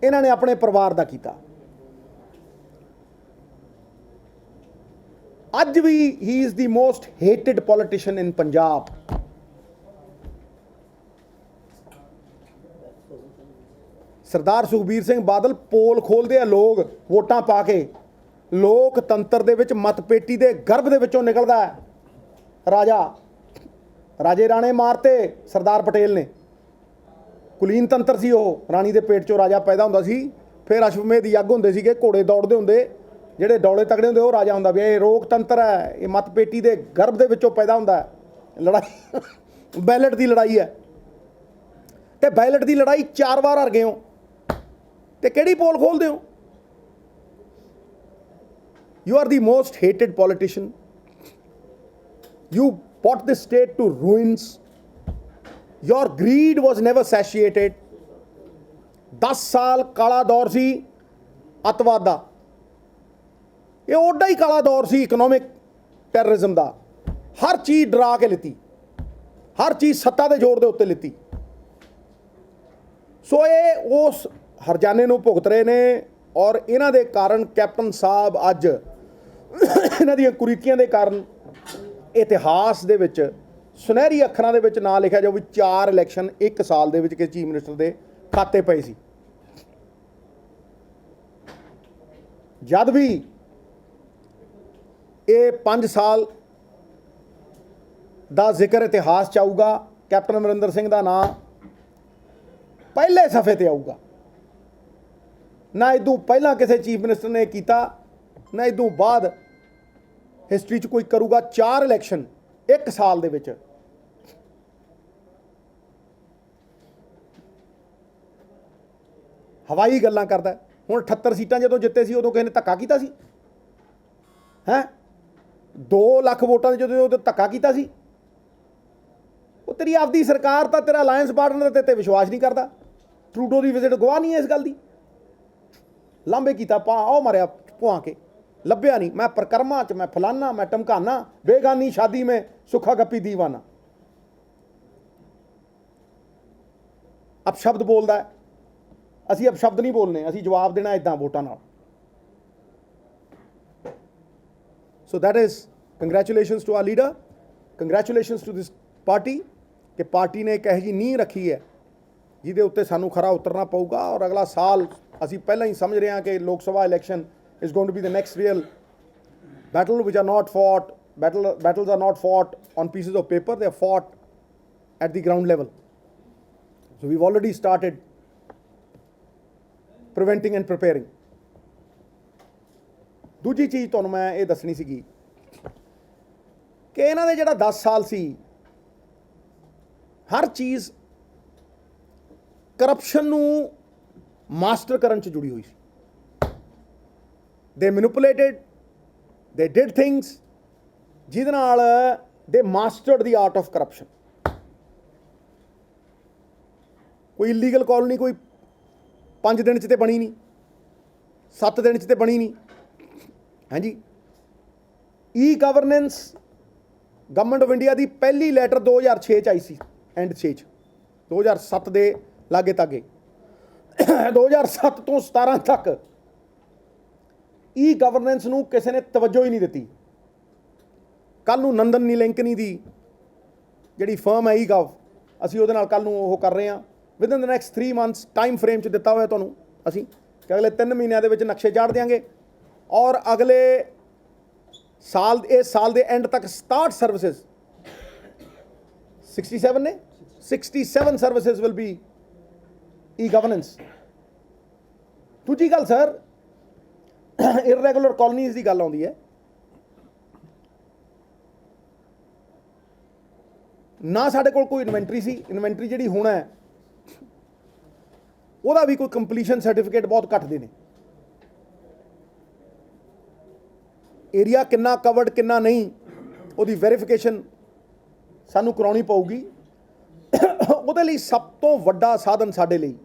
इन्होंने अपने परिवार का किया। अज भी he is the most hated politician in Punjab. Sardar Sukhbir Singh Badal ਪੋਲ ਖੋਲਦੇ ਆ, ਲੋਕ ਵੋਟਾਂ ਪਾ ਕੇ, ਲੋਕਤੰਤਰ ਦੇ ਵਿੱਚ ਮਤਪੇਟੀ ਦੇ ਗਰਭ ਦੇ ਵਿੱਚੋਂ ਨਿਕਲਦਾ ਹੈ ਰਾਜਾ। ਰਾਜੇ ਰਾਣੇ ਮਾਰਤੇ ਸਰਦਾਰ ਪਟੇਲ ਨੇ, ਕੁਲੀਨ ਤੰਤਰ ਸੀ ਉਹ, ਰਾਣੀ ਦੇ ਪੇਟ 'ਚੋਂ ਰਾਜਾ ਪੈਦਾ ਹੁੰਦਾ ਸੀ। ਫਿਰ ਅਸ਼ਵਮੇਧ ਯੱਗ ਹੁੰਦੇ ਸੀਗੇ, ਘੋੜੇ ਦੌੜਦੇ ਹੁੰਦੇ, ਜਿਹੜੇ ਡੌਲੇ ਤਗੜੇ ਹੁੰਦੇ ਉਹ ਰਾਜਾ ਹੁੰਦਾ। ਵੀ ਇਹ ਲੋਕਤੰਤਰ ਹੈ, ਇਹ ਮਤਪੇਟੀ ਦੇ ਗਰਭ ਦੇ ਵਿੱਚੋਂ ਪੈਦਾ ਹੁੰਦਾ ਹੈ। ਲੜਾਈ ਬੈਲਟ ਦੀ ਲੜਾਈ ਹੈ, ਤੇ ਬੈਲਟ ਦੀ ਲੜਾਈ 4 ਵਾਰ ਹਾਰ ਗਏ ਹੋ, ਤੇ ਕਿਹੜੀ ਪੋਲ ਖੋਲਦੇ ਹੋ? You are the most hated politician. You brought this state to ruins. Your greed was never satiated. 10 ਸਾਲ ਕਾਲਾ ਦੌਰ ਸੀ ਅੱਤਵਾਦ ਦਾ। ਇਹ ਓਡਾ ਹੀ ਕਾਲਾ ਦੌਰ ਸੀ ਇਕਨੋਮਿਕ ਟੈਰਰਿਜ਼ਮ ਦਾ। ਹਰ ਚੀਜ਼ ਡਰਾ ਕੇ ਲਿੱਤੀ, ਹਰ ਚੀਜ਼ ਸੱਤਾ ਦੇ ਜ਼ੋਰ ਦੇ ਉੱਤੇ ਲਿੱਤੀ। ਸੋ ਇਹ ਉਸ ਹਰਜਾਨੇ ਨੂੰ ਭੁਗਤ ਰਹੇ ਨੇ, ਔਰ ਇਹਨਾਂ ਦੇ ਕਾਰਨ ਕੈਪਟਨ ਸਾਹਿਬ ਅੱਜ ਇਹਨਾਂ ਦੀਆਂ ਕੁਰੀਤੀਆਂ ਦੇ ਕਾਰਨ ਇਤਿਹਾਸ ਦੇ ਵਿੱਚ ਸੁਨਹਿਰੀ ਅੱਖਰਾਂ ਦੇ ਵਿੱਚ ਨਾਂ ਲਿਖਿਆ ਜਾਊ ਵੀ 4 ਇਲੈਕਸ਼ਨ 1 ਸਾਲ ਦੇ ਵਿੱਚ ਕਿਸੇ ਚੀਫ ਮਿਨਿਸਟਰ ਦੇ ਖਾਤੇ ਪਏ ਸੀ। ਜਦ ਵੀ ਇਹ 5 ਸਾਲ ਦਾ ਜ਼ਿਕਰ ਇਤਿਹਾਸ 'ਚ ਆਊਗਾ, ਕੈਪਟਨ ਅਮਰਿੰਦਰ ਸਿੰਘ ਦਾ ਨਾਂ ਪਹਿਲੇ ਸਫ਼ੇ ਤੇ ਆਊਗਾ। ਨਾ ਇਦੋਂ ਪਹਿਲਾਂ ਕਿਸੇ ਚੀਫ ਮਿਨਿਸਟਰ ਨੇ ਕੀਤਾ, ਨਾ ਇਦੋਂ ਬਾਅਦ ਹਿਸਟਰੀ 'ਚ ਕੋਈ ਕਰੂਗਾ। 4 ਇਲੈਕਸ਼ਨ 1 ਸਾਲ ਦੇ ਵਿੱਚ। ਹਵਾਈ ਗੱਲਾਂ ਕਰਦਾ। ਹੁਣ 78 ਸੀਟਾਂ ਜਦੋਂ ਜਿੱਤੇ ਸੀ ਉਦੋਂ ਕਿਸੇ ਨੇ ਧੱਕਾ ਕੀਤਾ ਸੀ? ਹੈਂ, 2 ਲੱਖ ਵੋਟਾਂ ਦੇ ਜਦੋਂ ਧੱਕਾ ਕੀਤਾ ਸੀ? ਉਹ ਤੇਰੀ ਆਪਦੀ ਸਰਕਾਰ ਤਾਂ ਤੇਰਾ ਅਲਾਇੰਸ ਪਾਰਟਨਰ ਤੇ ਵਿਸ਼ਵਾਸ ਨਹੀਂ ਕਰਦਾ। ਟਰੂਡੋ ਦੀ ਵਿਜ਼ਿਟ ਗਵਾਹ ਨਹੀਂ ਹੈ ਇਸ ਗੱਲ ਦੀ। ਲਾਂਬੇ ਕੀਤਾ ਉਹ ਮਾਰਿਆ ਭੁਆ ਕੇ, ਲੱਭਿਆ ਨਹੀਂ। ਮੈਂ ਪ੍ਰਕਰਮਾ 'ਚ, ਮੈਂ ਫਲਾਨਾ, ਮੈਂ ਟਮਕਾਨਾ, ਬੇਗਾਨੀ ਸ਼ਾਦੀ में ਸੁੱਖਾ ਗੱਪੀ ਦੀਵਾਨਾ। ਅਪਸ਼ਬਦ ਬੋਲਦਾ ਹੈ, ਅਸੀਂ ਅਪਸ਼ਬਦ ਨਹੀਂ ਬੋਲਨੇ, ਅਸੀਂ ਜਵਾਬ ਦੇਣਾ ਇਦਾਂ ਵੋਟਾਂ ਨਾਲ। So that is congratulations to our leader, congratulations to this party ਕਿ ਪਾਰਟੀ ਨੇ ਇੱਕ ਇਹੋ ਜਿਹੀ ਨੀਂਹ ਰੱਖੀ ਹੈ ਜਿਹਦੇ ਉੱਤੇ ਸਾਨੂੰ ਖਰਾ ਉਤਰਨਾ ਪਊਗਾ। ਔਰ ਅਗਲਾ ਸਾਲ ਅਸੀਂ ਪਹਿਲਾਂ ਹੀ ਸਮਝ ਰਹੇ ਹਾਂ ਕਿ ਲੋਕ ਸਭਾ election is going to be the next real battle, which are not fought, battles are not fought on pieces of paper, they are fought at the ground level. So we've already started preventing and preparing. ਦੂਜੀ ਚੀਜ਼ ਤੁਹਾਨੂੰ ਮੈਂ ਇਹ ਦੱਸਣੀ ਸੀਗੀ ਕਿ ਇਹਨਾਂ ਦੇ ਜਿਹੜਾ 10 ਸਾਲ ਸੀ, ਹਰ ਚੀਜ਼ ਕਰਪਸ਼ਨ ਨੂੰ ਮਾਸਟਰ ਕਰਨ 'ਚ ਜੁੜੀ ਹੋਈ ਸੀ। They manipulated, they did things ਜਿਹਦੇ ਨਾਲ they mastered the art of corruption. ਕੋਈ ਇਲੀਗਲ ਕਾਲੋਨੀ ਕੋਈ 5 ਦਿਨ 'ਚ ਤੇ ਬਣੀ ਨਹੀਂ, 7 ਦਿਨ 'ਚ ਤੇ ਬਣੀ ਨਹੀਂ। ਹਾਂਜੀ, ਈ ਗਵਰਨੈਂਸ ਗਵਰਨਮੈਂਟ ਆਫ ਇੰਡੀਆ ਦੀ ਪਹਿਲੀ ਲੈਟਰ 2006 'ਚ ਆਈ ਸੀ, ਐਂਡ 6 'ਚ, 2007 ਦੇ ਲਾਗੇ ਤਾਗੇ। 2007 ਤੋਂ 17 ਤੱਕ ਈ ਗਵਰਨੈਂਸ ਨੂੰ ਕਿਸੇ ਨੇ ਤਵੱਜੋ ਹੀ ਨਹੀਂ ਦਿੱਤੀ। ਕੱਲ੍ਹ ਨੂੰ ਨੰਦਨ ਨੀਲੰਕਨੀ ਦੀ ਜਿਹੜੀ ਫਰਮ ਹੈ ਈ ਗਵ, ਅਸੀਂ ਉਹਦੇ ਨਾਲ ਕੱਲ੍ਹ ਨੂੰ ਉਹ ਕਰ ਰਹੇ ਹਾਂ। Within the next 3 months time frame 'ਚ ਦਿੱਤਾ ਹੋਇਆ ਤੁਹਾਨੂੰ ਅਸੀਂ ਕਿ ਅਗਲੇ 3 ਮਹੀਨਿਆਂ ਦੇ ਵਿੱਚ ਨਕਸ਼ੇ ਚਾੜ੍ਹ ਦਿਆਂਗੇ, ਔਰ ਅਗਲੇ ਸਾਲ, ਇਸ ਸਾਲ ਦੇ ਐਂਡ ਤੱਕ 67 ਸਰਵਿਸਿਜ਼, 67 ਨੇ, 67 services will B E governance. ਦੂਜੀ ਗੱਲ ਸਰ, ਇਰਰੈਗੂਲਰ ਕਾਲੋਨੀਜ਼ ਦੀ ਗੱਲ ਆਉਂਦੀ ਹੈ। ਨਾ ਸਾਡੇ ਕੋਲ ਕੋਈ ਇਨਵੈਂਟਰੀ ਸੀ, ਇਨਵੈਂਟਰੀ ਜਿਹੜੀ ਹੁਣ ਹੈ ਉਹਦਾ ਵੀ ਕੋਈ ਕੰਪਲੀਸ਼ਨ ਸਰਟੀਫਿਕੇਟ ਬਹੁਤ ਘੱਟ ਦੇ ਨੇ। ਏਰੀਆ ਕਿੰਨਾ ਕਵਰਡ ਕਿੰਨਾ ਨਹੀਂ, ਉਹਦੀ ਵੈਰੀਫਿਕੇਸ਼ਨ ਸਾਨੂੰ ਕਰਾਉਣੀ ਪਊਗੀ। ਉਹਦੇ ਲਈ ਸਭ ਤੋਂ ਵੱਡਾ ਸਾਧਨ ਸਾਡੇ ਲਈ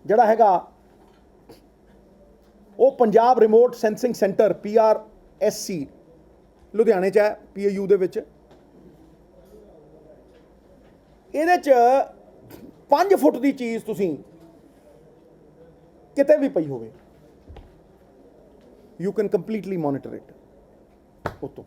ਜਿਹੜਾ ਹੈਗਾ ਉਹ Punjab remote sensing centre PRSC ਲੁਧਿਆਣੇ 'ਚ ਹੈ, PAU ਦੇ ਵਿੱਚ। ਇਹਦੇ 'ਚ 5 ਫੁੱਟ ਦੀ ਚੀਜ਼ ਤੁਸੀਂ ਕਿਤੇ ਵੀ ਪਈ ਹੋਵੇ, you can completely monitor it ਉੱਤੋਂ।